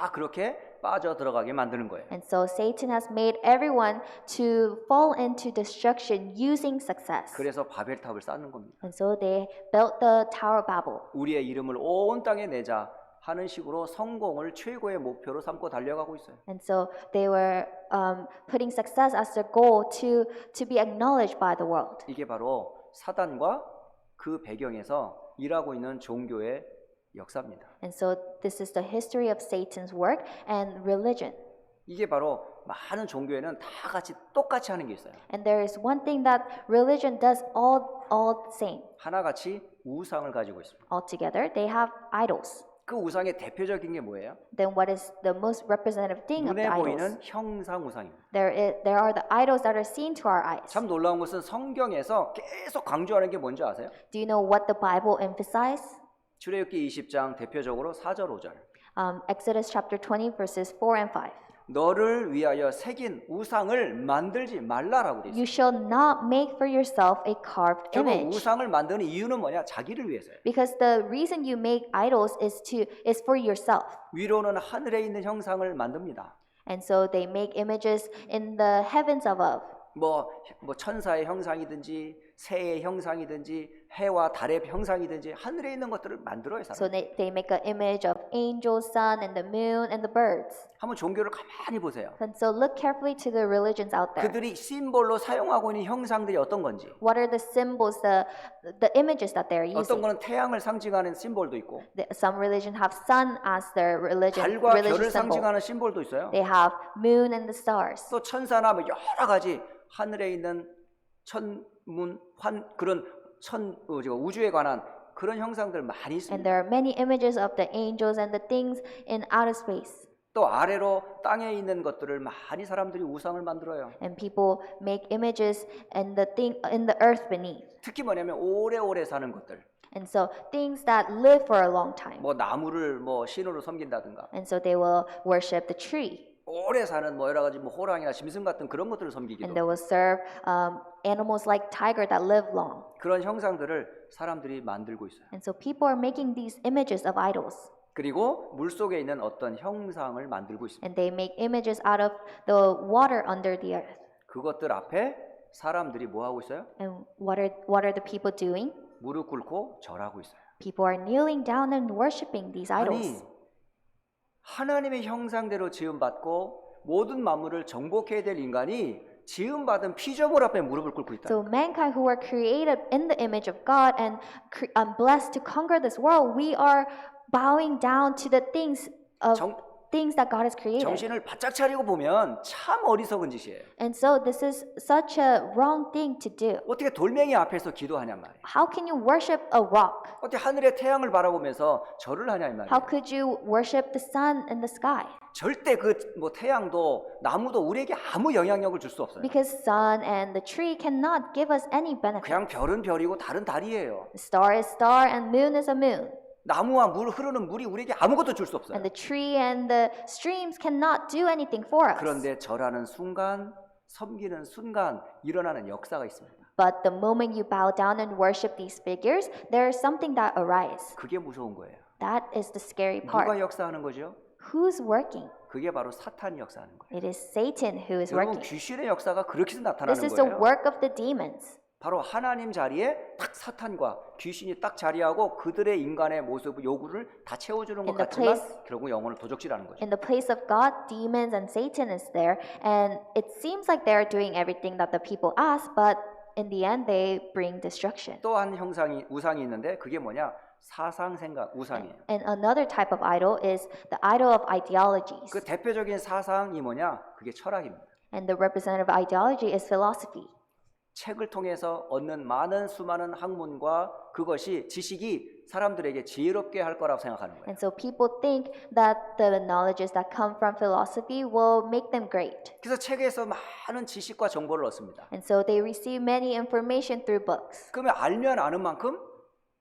다 그렇게 빠져 들어가게 만드는 거예요. And so Satan has made everyone to fall into destruction using success. 그래서 바벨탑을 쌓는 겁니다. And so they built the Tower of Babel. 우리의 이름을 온 땅에 내자 하는 식으로 성공을 최고의 목표로 삼고 달려가고 있어요. And so they were putting success as their goal to be acknowledged by the world. 이게 바로 사단과 그 배경에서 일하고 있는 종교의 역사입니다. And so this is the history of Satan's work and religion. 이게 바로 많은 종교에는 다 같이 똑같이 하는 게 있어요. And there is one thing that religion does all the same. 하나같이 우상을 가지고 있습니다. Altogether, they have idols. 그 우상의 대표적인 게 뭐예요? Then what is the most representative thing of the 눈에 idols? 보이는 형상 우상입니다. There are the idols that are seen to our eyes. 참 놀라운 것은 성경에서 계속 강조하는 게 뭔지 아세요? Do you know what the Bible emphasizes? 출애굽기 20장 대표적으로 4절 5절. Exodus chapter 20 verses 4 and 5. 너를 위하여 새긴 우상을 만들지 말라라고 돼 있어요. You shall not make for yourself a carved 결국 image. 우상을 만드는 이유는 뭐냐? 자기를 위해서예요. Because the reason you make idols is for yourself. 위로는 하늘에 있는 형상을 만듭니다. And so they make images in the heavens above. 뭐 천사의 형상이든지 새의 형상이든지 해와 달의 형상이든지 하늘에 있는 것들을 만들어요, So 사람. they make an image of angels, sun, and the moon, and the birds. 한번 종교를 가만히 보세요. And so look carefully to the religions out there. 그들이 심볼로 사용하고 있는 형상들이 어떤 건지. What are the symbols, the images that they're 어떤 using? 거는 태양을 상징하는 심볼도 있고 Some religion have sun as their 달과 religious 별을 symbol. 상징하는 심볼도 있어요. They have moon and the stars. 또 천사나 뭐 여러 가지 하늘에 있는 천문 그런 우주에 관한 그런 형상들 많이 And 있습니다. there are many images of the angels and the things in outer space. 또 아래로 땅에 있는 것들을 많이 사람들이 우상을 만들어요. And people make images and the thing in the earth beneath. 특히 뭐냐면 오래오래 사는 것들. And so things that live for a long time. 뭐 나무를 뭐 신으로 섬긴다든가. And so they will worship the tree. 오래 사는 뭐 여러 가지 뭐 호랑이나 짐승 같은 그런 것들을 섬기기도. And they will serve animals like tiger that live long. 그런 형상들을 사람들이 만들고 있어요. And so people are making these images of idols. 그리고 물속에 있는 어떤 형상을 만들고 있습니다. And they make images out of the water under the earth. 그것들 앞에 사람들이 뭐 하고 있어요? And what are the people doing? 무릎 꿇고 절하고 있어요. People are kneeling down and worshiping these 아니 idols. 하나님의 형상대로 지음받고 모든 만물을 정복해야 될 인간이 지음받은 피조물 앞에 무릎을 꿇고 있다. So mankind who were created in the image of God and blessed to conquer this world, we are bowing down to the things that God has created. 정신을 바짝 차리고 보면 참 어리석은 짓이에요. And so this is such a wrong thing to do. 어떻게 돌멩이 앞에서 기도하냔 말이에요. How can you worship a rock? 어떻게 하늘의 태양을 바라보면서 절을 하냐 이 말이에요. How could you worship the sun in the sky? 절대 그 뭐 태양도 나무도 우리에게 아무 영향력을 줄 수 없어요. Because sun and the tree cannot give us any benefit. 그냥 별은 별이고 달은 달이에요. The star is star and moon is a moon. 나무와 물 흐르는 물이 우리에게 아무것도 줄 수 없어요. And the tree and the streams cannot do anything for us. 그런데 절하는 순간, 섬기는 순간 일어나는 역사가 있습니다. But the moment you bow down and worship these figures, there is something that arises. 그게 무서운 거예요. That is the scary 누가 part. 역사하는 거죠? Who's working? 그게 바로 사탄이 역사하는 거예요. It is Satan who is 여러분 working. 귀신의 역사가 그렇게 This 나타나는 is the 거예요. work of the demons. 바로 하나님 자리에 딱 사탄과 귀신이 딱 자리하고 그들의 인간의 모습, 요구를 다 채워주는 것 In the 같지만 place- 결국 영혼을 도적질하는 거죠. In the place of God, demons and Satan is there, and it seems like they're doing everything that the people ask, but in the end, they bring destruction. 또 한 형상이 우상이 있는데 그게 뭐냐? 사상 생각 우상이에요. And another type of idol is the idol of ideologies. 그 대표적인 사상이 뭐냐? 그게 철학입니다. And the representative ideology is philosophy. 책을 통해서 얻는 많은 수많은 학문과 그것이 지식이 사람들에게 지혜롭게 할 거라고 생각하는 거예요. And so people think that the knowledges that come from philosophy will make them great. 그래서 책에서 많은 지식과 정보를 얻습니다. And so they receive many information through books. 그러면 알면 아는 만큼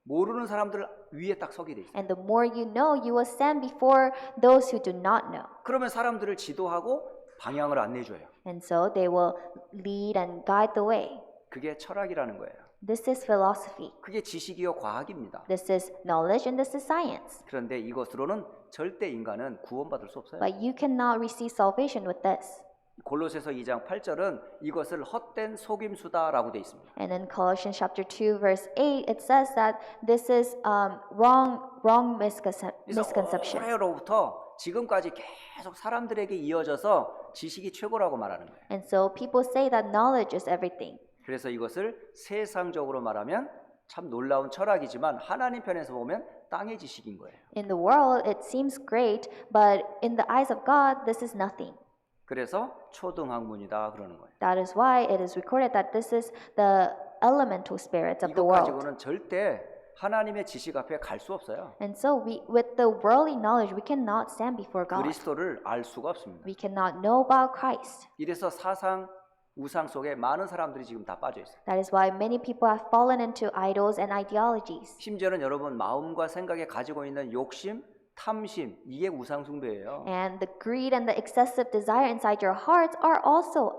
모르는 사람들 위에 딱 서게 돼 있어요. And the more you know, you will stand before those who do not know. 그러면 사람들을 지도하고 방향을 안내해 줘요. And so they will lead and guide the way. 그게 철학이라는 거예요. This is philosophy. 그게 지식이요 과학입니다. This is knowledge and this is science. 그런데 이것으로는 절대 인간은 구원받을 수 없어요. But you cannot receive salvation with this. 골로새서 2장 8절은 이것을 헛된 속임수다라고 돼 있습니다. And in Colossians chapter 2 verse 8 it says that this is wrong misconception. 오래로부터 지금까지 계속 사람들에게 이어져서 지식이 최고라고 말하는 거예요. And so people say that knowledge is everything. 그래서 이것을 세상적으로 말하면 참 놀라운 철학이지만 하나님 편에서 보면 땅의 지식인 거예요. In the world it seems great, but in the eyes of God this is nothing. 그래서 초등학문이다 그러는 거예요. That is why it is recorded that this is the elemental spirits of the 이것 world. 가지고는 절대 하나님의 지식 앞에 갈 수 없어요. And so with the worldly knowledge we cannot stand before God. 그리스도를 알 수가 없습니다. We cannot know about Christ. 이래서 사상 우상 속에 많은 사람들이 지금 다 빠져 있어요. That is why many people have fallen into idols and ideologies. 심지어는 여러분 마음과 생각에 가지고 있는 욕심, 탐심 이게 우상 숭배예요. And the greed and the excessive desire inside your hearts are also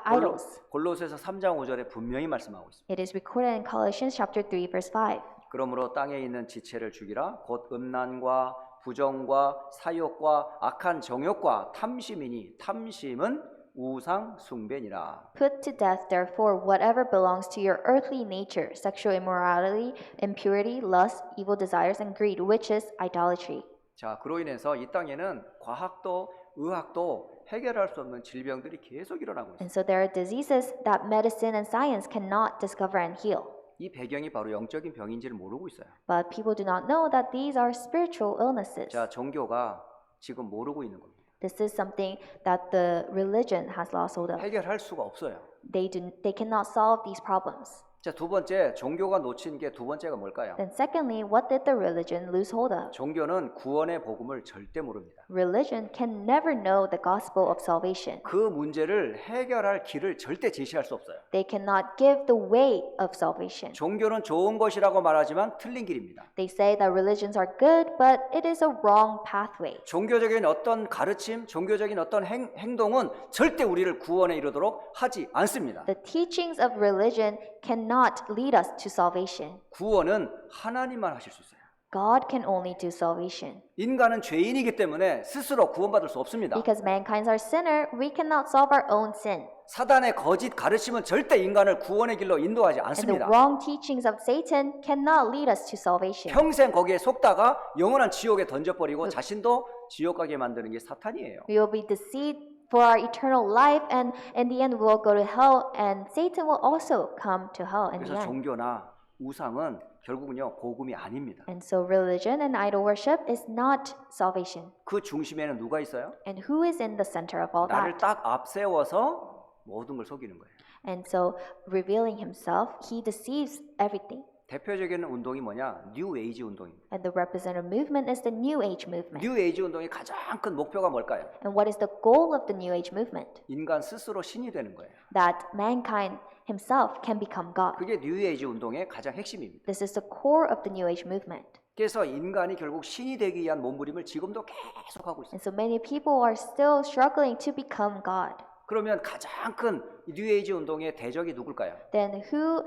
idols. 골로새서 3장 5절에 분명히 말씀하고 있습니다. It is recorded in Colossians chapter 3 verse 5. 그러므로 땅에 있는 지체를 죽이라 곧 음란과 부정과 사욕과 악한 정욕과 탐심이니 탐심은 우상 숭배니라. Put to death, therefore, whatever belongs to your earthly nature, sexual immorality, impurity, lust, evil desires, and greed, which is idolatry. 자, 그로 인해서 이 땅에는 과학도 의학도 해결할 수 없는 질병들이 계속 일어나고 있습니다. And so there are diseases that medicine and science cannot discover and heal. 이 배경이 바로 영적인 병인지를 모르고 있어요. But people do not know that these are spiritual illnesses. 자, 종교가 지금 모르고 있는 겁니다. This is something that the religion has lost hold of. 해결할 수가 없어요. They cannot solve these problems. 자, 두 번째, 종교가 놓친 게 두 번째가 뭘까요? Then secondly, what did the religion lose hold of? 종교는 구원의 복음을 절대 모릅니다. Religion can never know the gospel of salvation. 그 문제를 해결할 길을 절대 제시할 수 없어요. They cannot give the way of salvation. 종교는 좋은 것이라고 말하지만 틀린 길입니다. They say that religions are good, but it is a wrong pathway. 종교적인 어떤 가르침, 종교적인 어떤 행동은 절대 우리를 구원에 이르도록 하지 않습니다. The teachings of religion cannot lead us to salvation. 구원은 하나님만 하실 수 있어요. God can only do salvation. 인간은 죄인이기 때문에 스스로 구원받을 수 없습니다. Because mankind are sinner, we cannot solve our own sin. 사단의 거짓 가르침은 절대 인간을 구원의 길로 인도하지 And the 않습니다. wrong teachings of Satan cannot lead us to salvation. 평생 거기에 속다가 영원한 지옥에 던져버리고 자신도 지옥 가게 만드는 게 사탄이에요. We will be deceived for our eternal life, and in the end we will go to hell, and Satan will also come to hell in the 그래서 end. 종교나 우상은 결국은요 복음이 아닙니다. And so religion and idol worship is not salvation. 그 중심에는 누가 있어요? And who is in the center of all 나를 that? 딱 앞세워서 모든 걸 속이는 거예요. And so revealing himself, he deceives everything. 대표적인 운동이 뭐냐? 뉴 에이지 운동입니다. And the representative movement is the New Age movement. 뉴 에이지 운동의 가장 큰 목표가 뭘까요? And what is the goal of the New Age movement? 인간 스스로 신이 되는 거예요. That mankind himself can become God. 그게 뉴 에이지 운동의 가장 핵심입니다. This is the core of the New Age movement. 그래서 인간이 결국 신이 되기 위한 몸부림을 지금도 계속 하고 있어요. And so many people are still struggling to become God. 그러면 가장 큰 뉴 에이지 운동의 대적이 누굴까요? Then who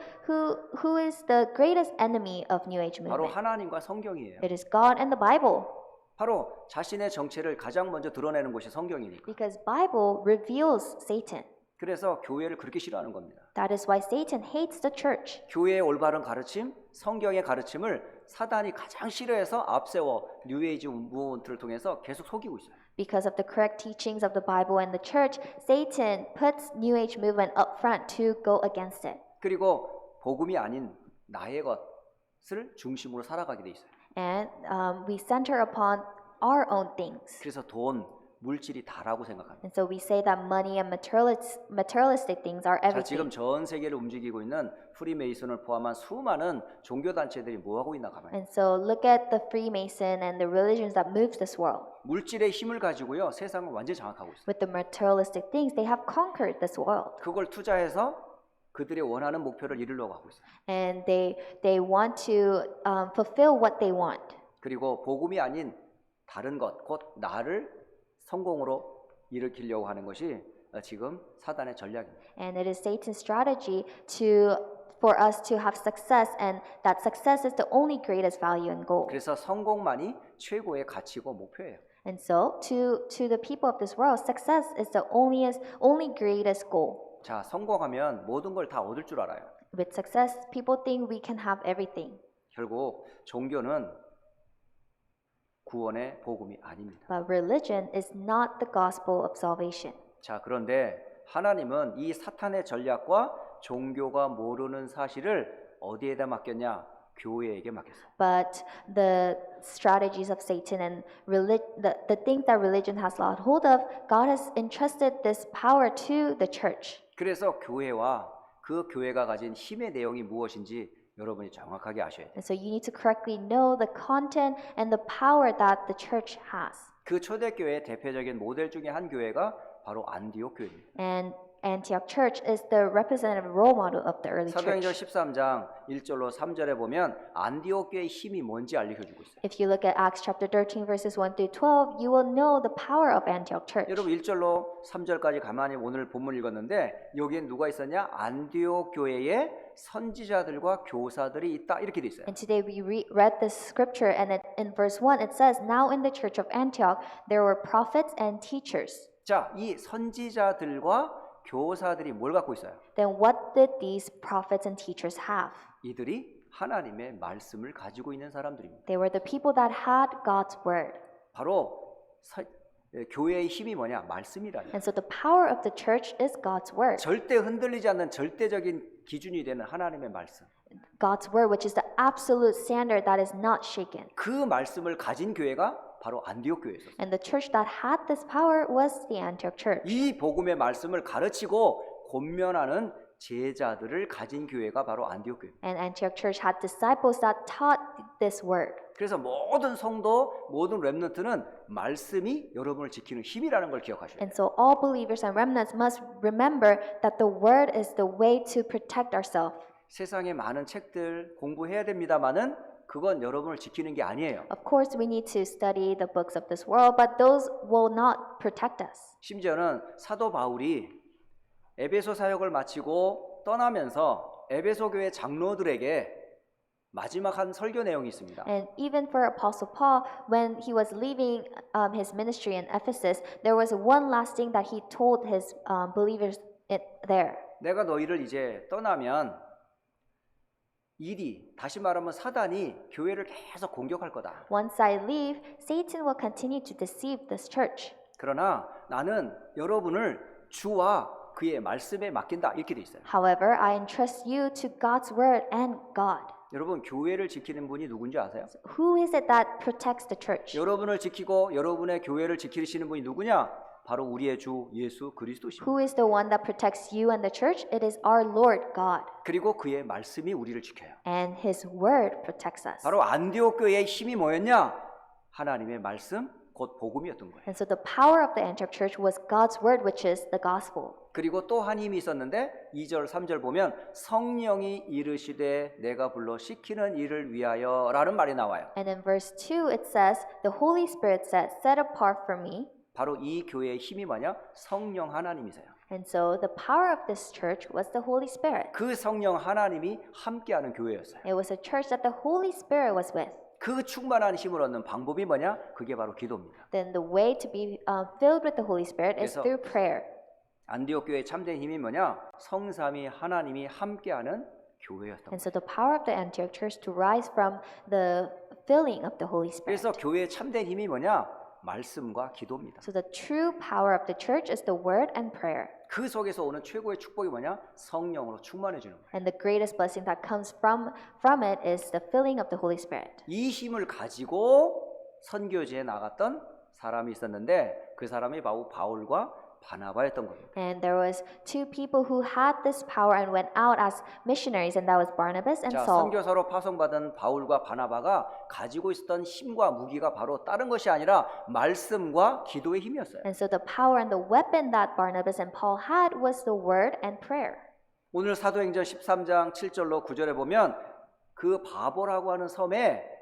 is the greatest enemy of New Age 바로 movement? 하나님과 성경이에요. It is God and the Bible. 바로 자신의 정체를 가장 먼저 드러내는 곳이 성경이니까. Because Bible reveals Satan. 그래서 교회를 그렇게 싫어하는 겁니다. That is why Satan hates the church. 교회의 올바른 가르침, 성경의 가르침을 사단이 가장 싫어해서 앞세워 뉴에이지 무브먼트를 통해서 계속 속이고 있어요. Because of the correct teachings of the Bible and the church, Satan puts New Age movement up front to go against it. 그리고 복음이 아닌 나의 것을 중심으로 살아가게 돼 있어요. And we center upon our own things. 그래서 돈, 물질이 다라고 생각합니다. And so we say that money and materialistic things are 자, 지금 everything. 전 세계를 움직이고 있는 프리메이슨을 포함한 수많은 종교 단체들이 뭐 하고 있나 가만히. And so look at the Freemason and the religions that moves this world. 물질의 힘을 가지고요 세상을 완전히 장악하고 있어요. With the materialistic things, they have conquered this world. 그걸 투자해서 그들이 원하는 목표를 이루려고 하고 있어요. And they want to fulfill what they want. 그리고 복음이 아닌 다른 것, 곧 나를 성공으로 일으키려고 하는 것이 지금 사단의 전략입니다. And it is Satan's strategy for us to have success, and that success is the only greatest value and goal. 그래서 성공만이 최고의 가치고 목표예요. And so to the people of this world, success is the only greatest goal. 자, 성공하면 모든 걸 다 얻을 줄 알아요. With success, people think we can have everything. 결국 종교는 구원의 복음이 아닙니다. But religion is not the gospel of salvation. 자, 그런데 하나님은 이 사탄의 전략과 종교가 모르는 사실을 어디에다 맡겼냐? 교회에게 맡겼어요. But the strategies of Satan and the things that religion has lost hold of, God has entrusted this power to the church. 그래서 교회와 그 교회가 가진 힘의 내용이 무엇인지 여러분이 정확하게 아셔야 돼요. And so you need to correctly know the content and the power that the church has. 그 초대교회의 대표적인 모델 중에 한 교회가 바로 안디옥 교회입니다. And Antioch Church is the representative role model of the early 사도행전 church. 13장 1절로 3절에 보면 안디옥 교회의 힘이 뭔지 알려주고 있어요. If you look at Acts chapter 13 verses 1 through 12, you will know the power of Antioch Church. 여러분 1절로 3절까지 가만히 오늘 본문 읽었는데 여기엔 누가 있었냐? 안디옥 교회에 선지자들과 교사들이 있다 이렇게 돼 있어요. And today we read this scripture, and in verse 1 it says, Now in the church of Antioch there were prophets and teachers. 자, 이 선지자들과 교사들이 뭘 갖고 있어요? Then what did these prophets and teachers have? 이들이 하나님의 말씀을 가지고 있는 사람들입니다. They were the people that had God's word. 바로 교회의 힘이 뭐냐? 말씀이라는. And so the power of the church is God's word. 절대 흔들리지 않는 절대적인 기준이 되는 하나님의 말씀. God's word, which is the absolute standard that is not shaken. 그 말씀을 가진 교회가 바로 안디옥 교회였어요. And the church that had this power was the Antioch church. 이 복음의 말씀을 가르치고 권면하는 제자들을 가진 교회가 바로 안디옥 교회. And Antioch church had disciples that taught this word. 그래서 모든 성도, 모든 렘넌트는 말씀이 여러분을 지키는 힘이라는 걸 기억하셔야 돼요. And so all believers and remnants must remember that the word is the way to protect ourselves. 세상에 많은 책들 공부해야 됩니다만은 그건 여러분을 지키는 게 아니에요. Of course, we need to study the books of this world, but those will not protect us. 심지어는 사도 바울이 에베소 사역을 마치고 떠나면서 에베소 교회 장로들에게 마지막 한 설교 내용이 있습니다. And even for Apostle Paul, when he was leaving his ministry in Ephesus, there was one last thing that he told his believers there. 내가 너희를 이제 떠나면 다시 말하면 사단이 교회를 계속 공격할 거다. Once I leave, Satan will continue to deceive this church. 그러나 나는 여러분을 주와 그의 말씀에 맡긴다 이렇게 돼 있어요. However, I entrust you to God's word and God. 여러분 교회를 지키는 분이 누군지 아세요? Who is it that protects the church? 여러분을 지키고 여러분의 교회를 지키시는 분이 누구냐? 바로 우리의 주 예수 그리스도십니다. Who is the one that protects you and the church? It is our Lord God. 그리고 그의 말씀이 우리를 지켜요. And his word protects us. 바로 안디옥 교회의 힘이 뭐였냐? 하나님의 말씀 곧 복음이었던 거예요. And so the power of the Antioch church was God's word, which is the gospel. 그리고 또 한 힘이 있었는데 2절 3절 보면 성령이 이르시되 내가 불러 시키는 일을 위하여라는 말이 나와요. And in verse 2 it says, the Holy Spirit said, set apart for me. 바로 이 교회의 힘이 뭐냐? 성령 하나님이세요. And so the power of this church was the Holy Spirit. 그 성령 하나님이 함께하는 교회였어요. It was a church that the Holy Spirit was with. 그 충만한 힘을 얻는 방법이 뭐냐? 그게 바로 기도입니다. Then the way to be filled with the Holy Spirit is 그래서- through prayer. 안디옥 교회의 참된 힘이 뭐냐? 성삼위 하나님이 함께하는 교회였던 And 거예요. so the power of the Antioch church to rise from the filling of the Holy Spirit. 그래서 교회의 참된 힘이 뭐냐? 말씀과 기도입니다. So the true power of the church is the word and prayer. 그 속에서 오는 최고의 축복이 뭐냐? 성령으로 충만해지는 거예요. And the greatest blessing that comes from it is the filling of the Holy Spirit. 이 힘을 가지고 선교지에 나갔던 사람이 있었는데 그 사람이 바로 바울과 바나바였던 겁니다. And there was two people who had this power and went out as missionaries, and that was Barnabas and 자, Saul. 선교사로 파송받은 바울과 바나바가 가지고 있었던 힘과 무기가 바로 다른 것이 아니라 말씀과 기도의 힘이었어요. And so the power and the weapon that Barnabas and Paul had was the word and prayer. 오늘 사도행전 13장 7절로 9절에 보면 그 바보라고 하는 섬에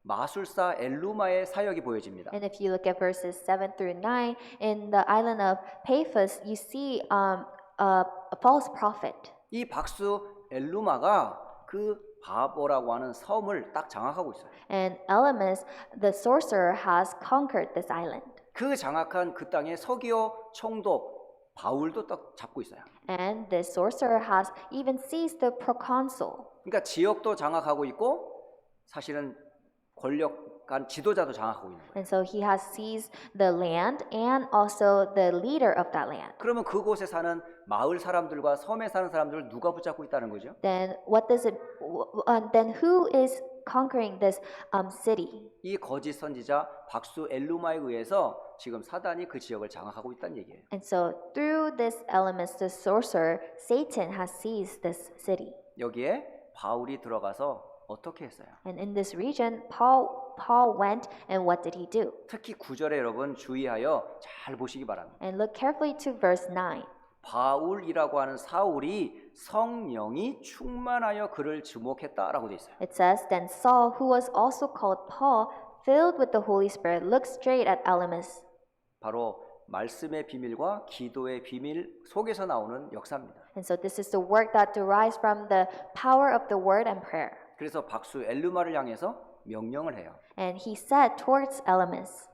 마술사 엘루마의 사역이 보여집니다. And if you look at verses 7 through 9, in the island of Paphos, you see a false prophet. 이 박수 엘루마가 그 바보라고 하는 섬을 딱 장악하고 있어요. And Elymas, the sorcerer, has conquered this island. 그 장악한 그 땅의 서기오 총독 바울도 딱 잡고 있어요. And this sorcerer has even seized the proconsul. 그러니까 지역도 장악하고 있고 사실은 권력간 지도자도 장악하고 있는 거예요. And so he has seized the land and also the leader of that land. 그러면 그곳에 사는 마을 사람들과 섬에 사는 사람들을 누가 붙잡고 있다는 거죠? Then what does it? Then who is conquering this city? 이 거짓 선지자 박수 엘루마에 의해서 지금 사단이 그 지역을 장악하고 있다는 얘기예요. And so through this element, the sorcerer, Satan has seized this city. 여기에 바울이 들어가서 어떻게 했어요? And in this region, Paul went, and what did he do? 특히 9절에 여러분 주의하여 잘 보시기 바랍니다. And look carefully to verse 9. 바울이라고 하는 사울이 성령이 충만하여 그를 주목했다라고 돼 있어요. It says, Then Saul, who was also called Paul, filled with the Holy Spirit, looked straight at Elymas. 바로 말씀의 비밀과 기도의 비밀 속에서 나오는 역사입니다. And so this is the work that derives from the power of the word and prayer. 그래서 박수 엘루마를 향해서 명령을 해요. And he said towards Elymas,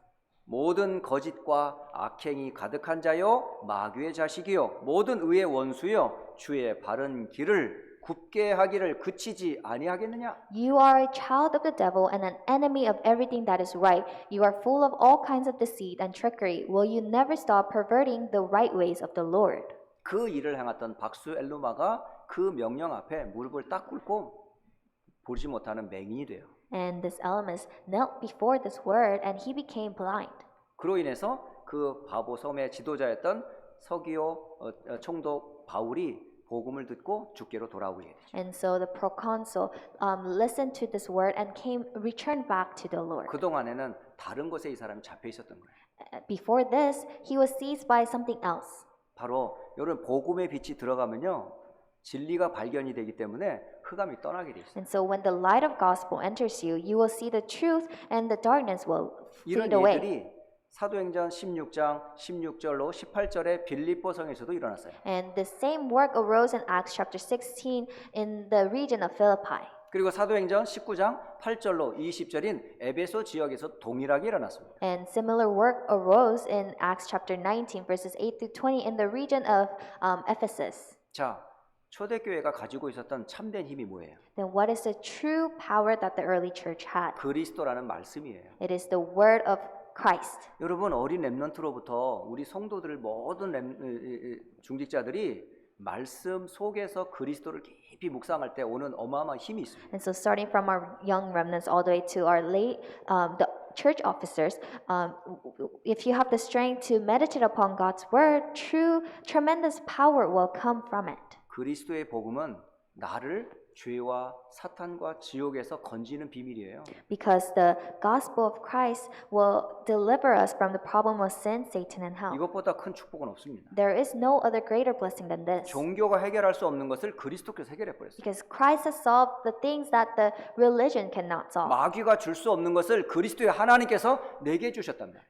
모든 거짓과 악행이 가득한 자요 마귀의 자식이요 모든 의의 원수요 주의 바른 길을 굽게 하기를 그치지 아니하겠느냐? You are a child of the devil and an enemy of everything that is right. You are full of all kinds of deceit and trickery. Will you never stop perverting the right ways of the Lord? 그 일을 행했던 박수 엘루마가 그 명령 앞에 무릎을 딱 꿇고 보지 못하는 맹인이 돼요. And this Elymas knelt before this word, and he became blind. 그로 인해서 그 바보 섬의 지도자였던 서기오 총독 바울이 복음을 듣고 주께로 돌아오게 되죠. And so the proconsul listened to this word and returned back to the Lord. 그 동안에는 다른 곳에 이 사람이 잡혀 있었던 거예요. Before this, he was seized by something else. 바로 여러분 복음의 빛이 들어가면요 진리가 발견이 되기 때문에 흑암이 떠나게 돼 있어요. And so when the light of gospel enters you, you will see the truth, and the darkness will 이런 fade away. 일들이 사도행전 16장 16절로 18절에 빌립보 성에서도 일어났어요. And the same work arose in Acts chapter 16 in the region of Philippi. 그리고 사도행전 19장 8절로 20절인 에베소 지역에서 동일하게 일어났습니다. And similar work arose in Acts chapter 19 verses 8 through 20 in the region of Ephesus. 자, 초대교회가 가지고 있었던 참된 힘이 뭐예요? Then what is the true power that the early church had? 그리스도라는 말씀이에요. It is the word of Christ. 여러분 어린 렘넌트로부터 우리 성도들 모든 중직자들이 말씀 속에서 그리스도를 깊이 묵상할 때 오는 어마어마한 힘이 있습니다. And so starting from our young remnants all the way to our late the church officers, if you have the strength to meditate upon God's word, tremendous power will come from it. 그리스도의 복음은 나를 죄와 사탄과 지옥에서 건지는 비밀이에요. Because the gospel of Christ will deliver us from the problem of sin, Satan, and hell. 이것보다 큰 축복은 없습니다. There is no other greater blessing than this. 종교가 해결할 수 없는 것을 그리스도께서 해결해 버렸어요. Because Christ has solved the things that the religion cannot solve. 마귀가 줄 수 없는 것을 그리스도의 하나님께서 내게 주셨답니다.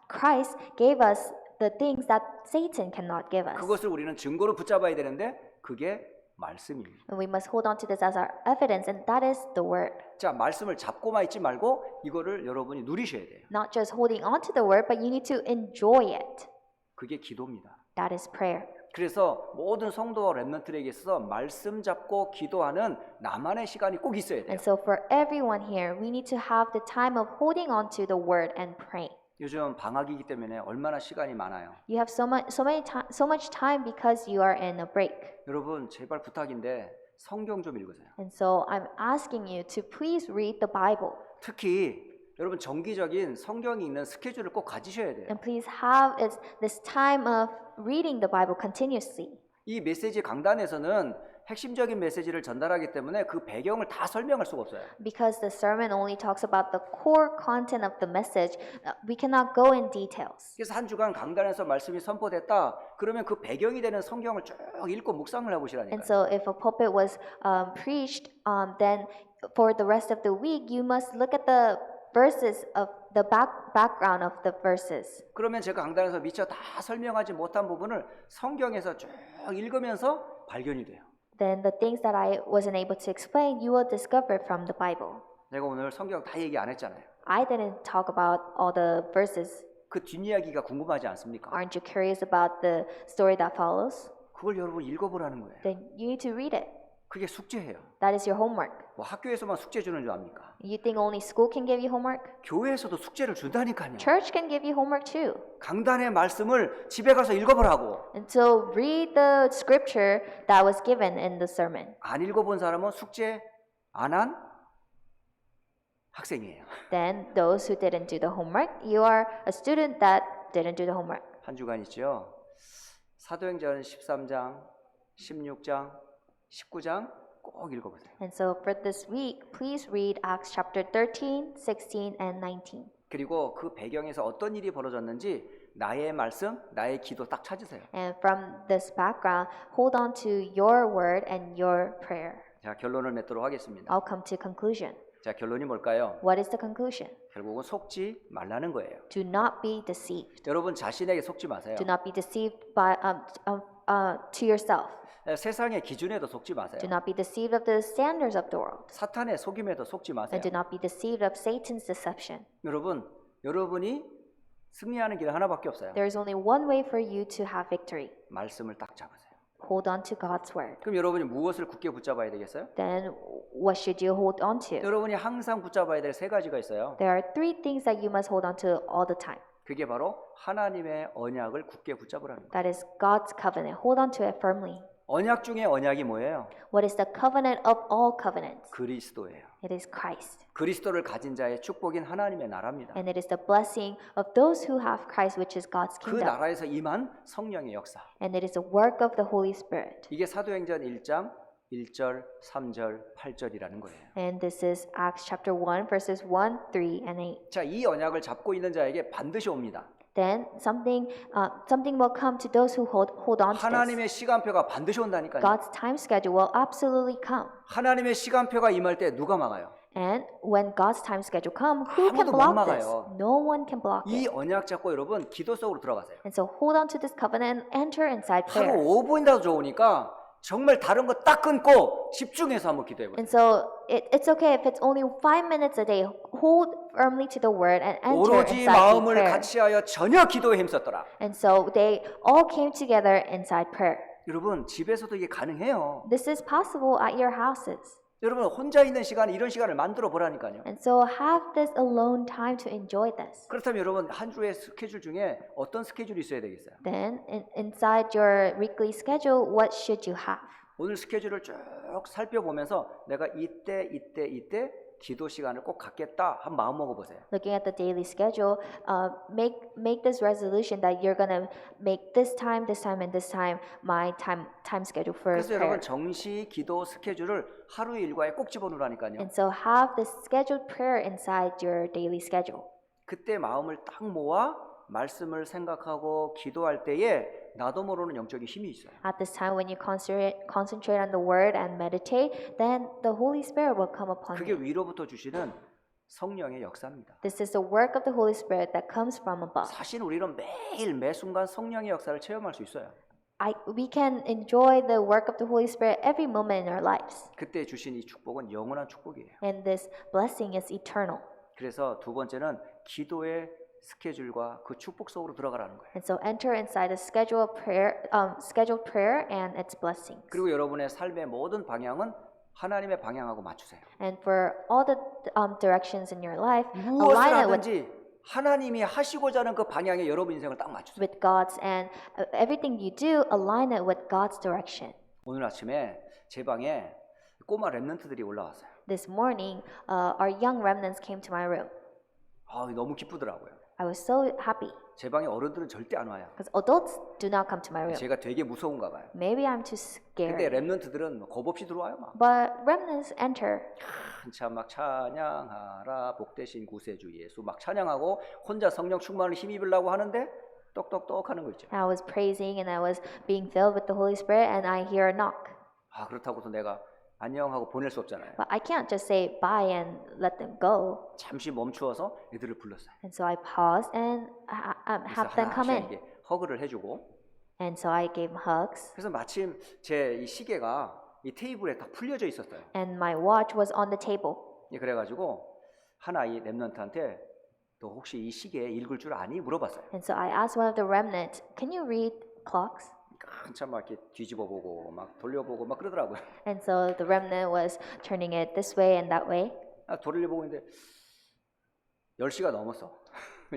Christ gave us the things that Satan cannot give us. 그것을 우리는 증거로 붙잡아야 되는데 그게 말씀입니다. And we must hold on to this as our evidence, and that is the word. 자, 말씀을 잡고만 있지 말고 이거를 여러분이 누리셔야 돼요. Not just holding on to the word, but you need to enjoy it. 그게 기도입니다. That is prayer. 그래서 모든 성도와 렘넌트에게 있어서 말씀 잡고 기도하는 나만의 시간이 꼭 있어야 돼요. And so for everyone here, we need to have the time of holding on to the word and praying. 요즘 방학이기 때문에 얼마나 시간이 많아요. You have so much time because you are in a break. 여러분 제발 부탁인데 성경 좀 읽으세요. And so I'm asking you to please read the Bible. 특히 여러분 정기적인 성경이 있는 스케줄을 꼭 가지셔야 돼요. And please have this time of reading the Bible continuously. 이 메시지 강단에서는 핵심적인 메시지를 전달하기 때문에 그 배경을 다 설명할 수가 없어요. Because the sermon only talks about the core content of the message, we cannot go in details. 그래서 한 주간 강단에서 말씀이 선포됐다. 그러면 그 배경이 되는 성경을 쭉 읽고 묵상을 And 해보시라니까요. so if a pulpit was preached, then for the rest of the week, you must look at the verses of the background of the verses. 그러면 제가 강단에서 미처 다 설명하지 못한 부분을 성경에서 쭉 읽으면서 발견이 돼요. Then the things that I wasn't able to explain, you will discover from the Bible. 내가 오늘 성경 다 얘기 안 했잖아요. I didn't talk about all the verses. 그 뒷이야기가 궁금하지 않습니까? Aren't you curious about the story that follows? 그걸 여러분 읽어보라는 거예요. Then you need to read it. 그게 숙제예요. That is your homework. 뭐 학교에서만 숙제 주는 줄 압니까? You think only school can give you homework? 교회에서도 숙제를 준다니까요. Church can give you homework too. 강단의 말씀을 집에 가서 읽어보라고. And so read the scripture that was given in the sermon. 안 읽어본 사람은 숙제 안 한 학생이에요. Then those who didn't do the homework, you are a student that didn't do the homework. 한 주간 있죠. 사도행전 13장, 16장, 19장 꼭 읽어보세요. And so for this week, please read Acts chapter 13, 16, and 19. 그리고 그 배경에서 어떤 일이 벌어졌는지 나의 말씀, 나의 기도 딱 찾으세요. And from this background, hold on to your word and your prayer. 자, 결론을 맺도록 하겠습니다. I'll come to conclusion. 자, 결론이 뭘까요? What is the conclusion? 결국은 속지 말라는 거예요. Do not be deceived. 여러분 자신에게 속지 마세요. Do not be deceived by to yourself. 세상의 기준에도 속지 마세요. Do not be deceived of the standards of the world. 사탄의 속임에도 속지 마세요. And do not be deceived of Satan's deception. 여러분이 승리하는 길 하나밖에 없어요. There is only one way for you to have victory. 말씀을 딱 잡으세요. Hold on to God's word. 그럼 여러분이 무엇을 굳게 붙잡아야 되겠어요? Then what should you hold on to? 여러분이 항상 붙잡아야 될 세 가지가 있어요. There are three things that you must hold on to all the time. 그게 바로 하나님의 언약을 굳게 붙잡으라는 거예요. That is God's covenant. Hold on to it firmly. 언약 중에 언약이 뭐예요? What is the covenant of all covenants? 그리스도예요. It is Christ. 그리스도를 가진 자의 축복인 하나님의 나라입니다. And it is the blessing of those who have Christ, which is God's 그 kingdom. 나라에서 임한 성령의 역사. And it is the work of the Holy Spirit. 이게 사도행전 1장 1절, 3절, 8절이라는 거예요. And this is Acts chapter 1, verses 1, 3, and 8. 자, 이 언약을 잡고 있는 자에게 반드시 옵니다. Then something will come to those who hold on to this. 하나님의 시간표가 반드시 온다니까요. God's time schedule will absolutely come. 하나님의 시간표가 임할 때 누가 막아요? And when God's time schedule come, who can 아무도 못 block this? 막아요. No one can block 이 it. 언약 잡고 여러분 기도 속으로 들어가세요. And so hold on to this covenant and enter inside 하루 prayer. 5분이라도 좋으니까 정말 다른 거 딱 끊고 집중해서 한번 기도해 보세요. And so it's okay if it's only 5 minutes a day. Hold firmly to the word and enter 오로지 inside the 마음을 prayer. 같이하여 전혀 기도에 힘썼더라. And so they all came together inside prayer. 여러분 집에서도 이게 가능해요. This is possible at your houses. 여러분 혼자 있는 시간 이런 시간을 만들어 보라니까요. And so have this alone time to enjoy this. 그렇다면 여러분 한 주의 스케줄 중에 어떤 스케줄이 있어야 되겠어요? Then inside your weekly schedule, what should you have? 오늘 스케줄을 쭉 살펴보면서 내가 이때 기도 시간을 꼭 갖겠다 한 마음 먹어보세요. Looking at the daily schedule, make this resolution that you're gonna make this time, and this time my time schedule for 그래서 prayer. 여러분 정시 기도 스케줄을 하루 일과에 꼭 집어넣으라니까요. And so have this scheduled prayer inside your daily schedule. 그때 마음을 딱 모아 말씀을 생각하고 기도할 때에 나도 모르는 영적인 힘이 있어요. At this time, when you concentrate on the word and meditate, then the Holy Spirit will come upon 그게 you. 위로부터 주시는 성령의 역사입니다. This is the work of the Holy Spirit that comes from above. 사실 우리는 매일 매 순간 성령의 역사를 체험할 수 있어요. We can enjoy the work of the Holy Spirit every moment in our lives. 그때 주신 이 축복은 영원한 축복이에요. And this blessing is eternal. 그래서 두 번째는 기도의 스케줄과 그 축복 속으로 들어가라는 거예요. And so enter inside the scheduled prayer and its blessings. 그리고 여러분의 삶의 모든 방향은 하나님의 방향하고 맞추세요. And for all the directions in your life, 무엇을 align it with, 하든지 하나님이 하시고자 하는 그 방향에 여러분 인생을 딱 맞추세요. with God's, and everything you do, align it with God's direction. 오늘 아침에 제 방에 꼬마 랩런트들이 올라왔어요. This morning, our young remnants came to my room. 너무 기쁘더라고요. I was so happy 제 방에 어른들은 절대 안 와요. because adults do not come to my room. 제가 되게 무서운가 봐요. Maybe I'm too 근데 scared. 랩런트들은 겁 없이 들어와요. 막 But remnants enter. 한참 막 찬양하라 복되신 구세주 예수 막 찬양하고 혼자 성령 충만을 힘입으려고 하는데 똑똑똑 하는 거 있죠. I was praising and I was being filled with the Holy Spirit, and I hear a knock. 그렇다고도 내가 안녕하고 보낼 수 없잖아요. But I can't just say bye and let them go. 잠시 멈추어서 애들을 불렀어요. And so I paused and 그래서 have them come 하나씩 in. 이게 허그를 해주고 And so I gave hugs. 그래서 마침 제 이 시계가 이 테이블에 딱 풀려져 있었어요. And my watch was on the table. 그래가지고 하나 이 랩런트한테 너 혹시 이 시계 읽을 줄 아니? 물어봤어요. And so I asked one of the remnants, can you read clocks? 한참 막 이렇게 뒤집어 보고 막 돌려보고 막 그러더라고요. And so the remnant was turning it this way and that way. 돌려보고 있는데 10시가 넘었어.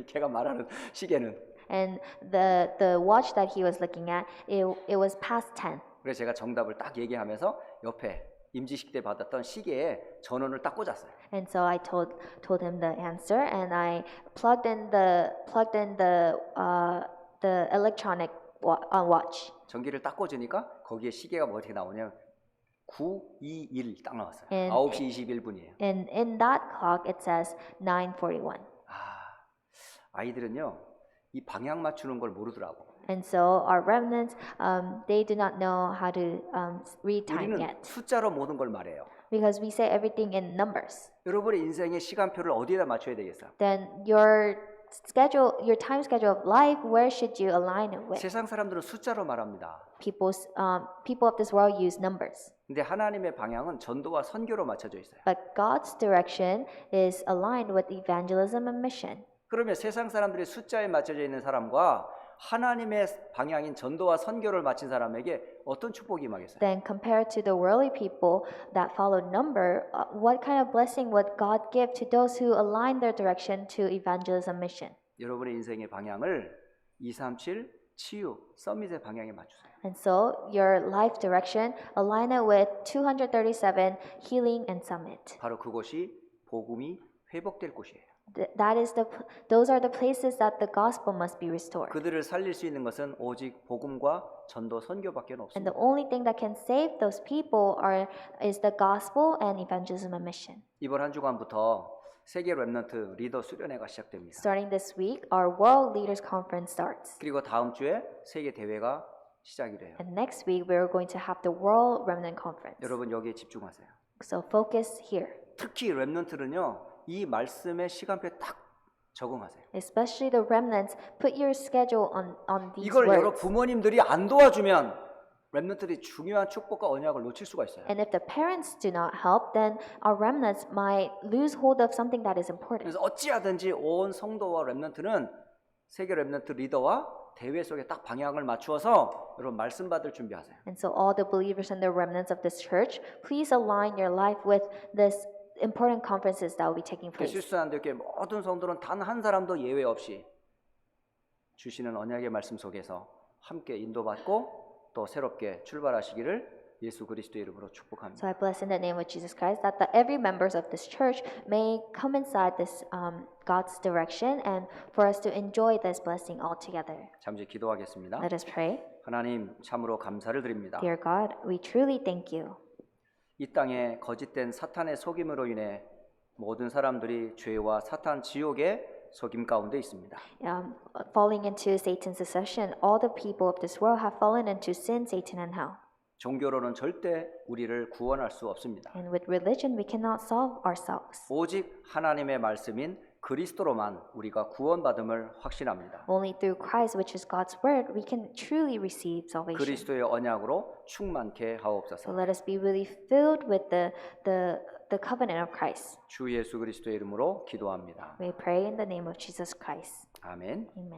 걔가 말하는 시계는. And the watch that he was looking at, it was past 10. 그래서 제가 정답을 딱 얘기하면서 옆에 임지식 때 받았던 시계에 전원을 딱 꽂았어요. And so I told him the answer, and I plugged in the electronic watch. 전기를 딱 꽂으니까 거기에 시계가 뭐 어떻게 나오냐면 921 딱 나왔어요. And- 9시 21분이에요. And in that clock, it says 9:41. 아이들은요 이 방향 맞추는 걸 모르더라고. And so our remnants, they do not know how to read time 우리는 yet, 숫자로 모든 걸 말해요. because we say everything in numbers. 여러분의 인생의 시간표를 어디에다 맞춰야 되겠어요? Then your time schedule of life, where should you align it with? 세상 사람들은 숫자로 말합니다. People of this world use numbers, 근데 하나님의 방향은 전도와 선교로 맞춰져 있어요. but God's direction is aligned with evangelism and mission. 그러면 세상 사람들이 숫자에 맞춰져 있는 사람과 하나님의 방향인 전도와 선교를 마친 사람에게 어떤 축복이 임하겠어요? Then compared to the worldly people that follow number, what kind of blessing would God give to those who align their direction to evangelism mission? 여러분의 인생의 방향을 237 치유 서밋의 방향에 맞추세요. And so your life direction, align it with 237 healing and summit. 바로 그곳이 복음이 회복될 곳이에요. Those are the places that the gospel must be restored. 그들을 살릴 수 있는 것은 오직 복음과 전도 선교밖에 And 없습니다. the only thing that can save those people is the gospel and evangelism and mission. 이번 한 주간부터 세계 랩넌트 리더 수련회가 시작됩니다. Starting this week, our World Leaders Conference starts. 그리고 다음 주에 세계 대회가 시작이 돼요. And next week, we're going to have the World Remnant Conference. 여러분 여기에 집중하세요. So focus here. 특히 랩넌트는요. 이 말씀의 시간표에 딱 적응하세요. Especially the remnants, put your schedule on these 이걸 여러 words. 부모님들이 안 도와주면 랩넌트들이 중요한 축복과 언약을 놓칠 수가 있어요. And if the parents do not help, then our remnants might lose hold of something that is important. 그래서 어찌하든지 온 성도와 랩넌트는 세계 랩넌트 리더와 대회 속에 딱 방향을 맞추어서 여러분 말씀 받을 준비하세요. And so all the believers and the remnants of this church, please align your life with this important conferences that will be taking place. 실수한 교회 모든 성도는 단 한 사람도 예외 없이 주시는 언약의 말씀 속에서 함께 인도받고 또 새롭게 출발하시기를 예수 그리스도의 이름으로 축복합니다. So I bless in the name of Jesus Christ that every members of this church may come inside this God's direction and for us to enjoy this blessing all together. 잠시 기도하겠습니다. Let us pray. 하나님 참으로 감사를 드립니다. Dear God, we truly thank you. 이 땅에 거짓된 사탄의 속임으로 인해 모든 사람들이 죄와 사탄 지옥의 속임 가운데 있습니다. Falling into Satan's deception, all the people of this world have fallen into sin, Satan, and hell. 종교로는 절대 우리를 구원할 수 없습니다. And with religion, we cannot solve ourselves. 오직 하나님의 말씀인 그리스도로만 우리가 구원받음을 확신합니다. Only through Christ, which is God's word, we can truly receive salvation. 그리스도의 언약으로 충만케 So 하옵소서. let us be really filled with the covenant of Christ. 주 예수 그리스도의 이름으로 기도합니다. We pray in the name of Jesus Christ. 아멘. Amen.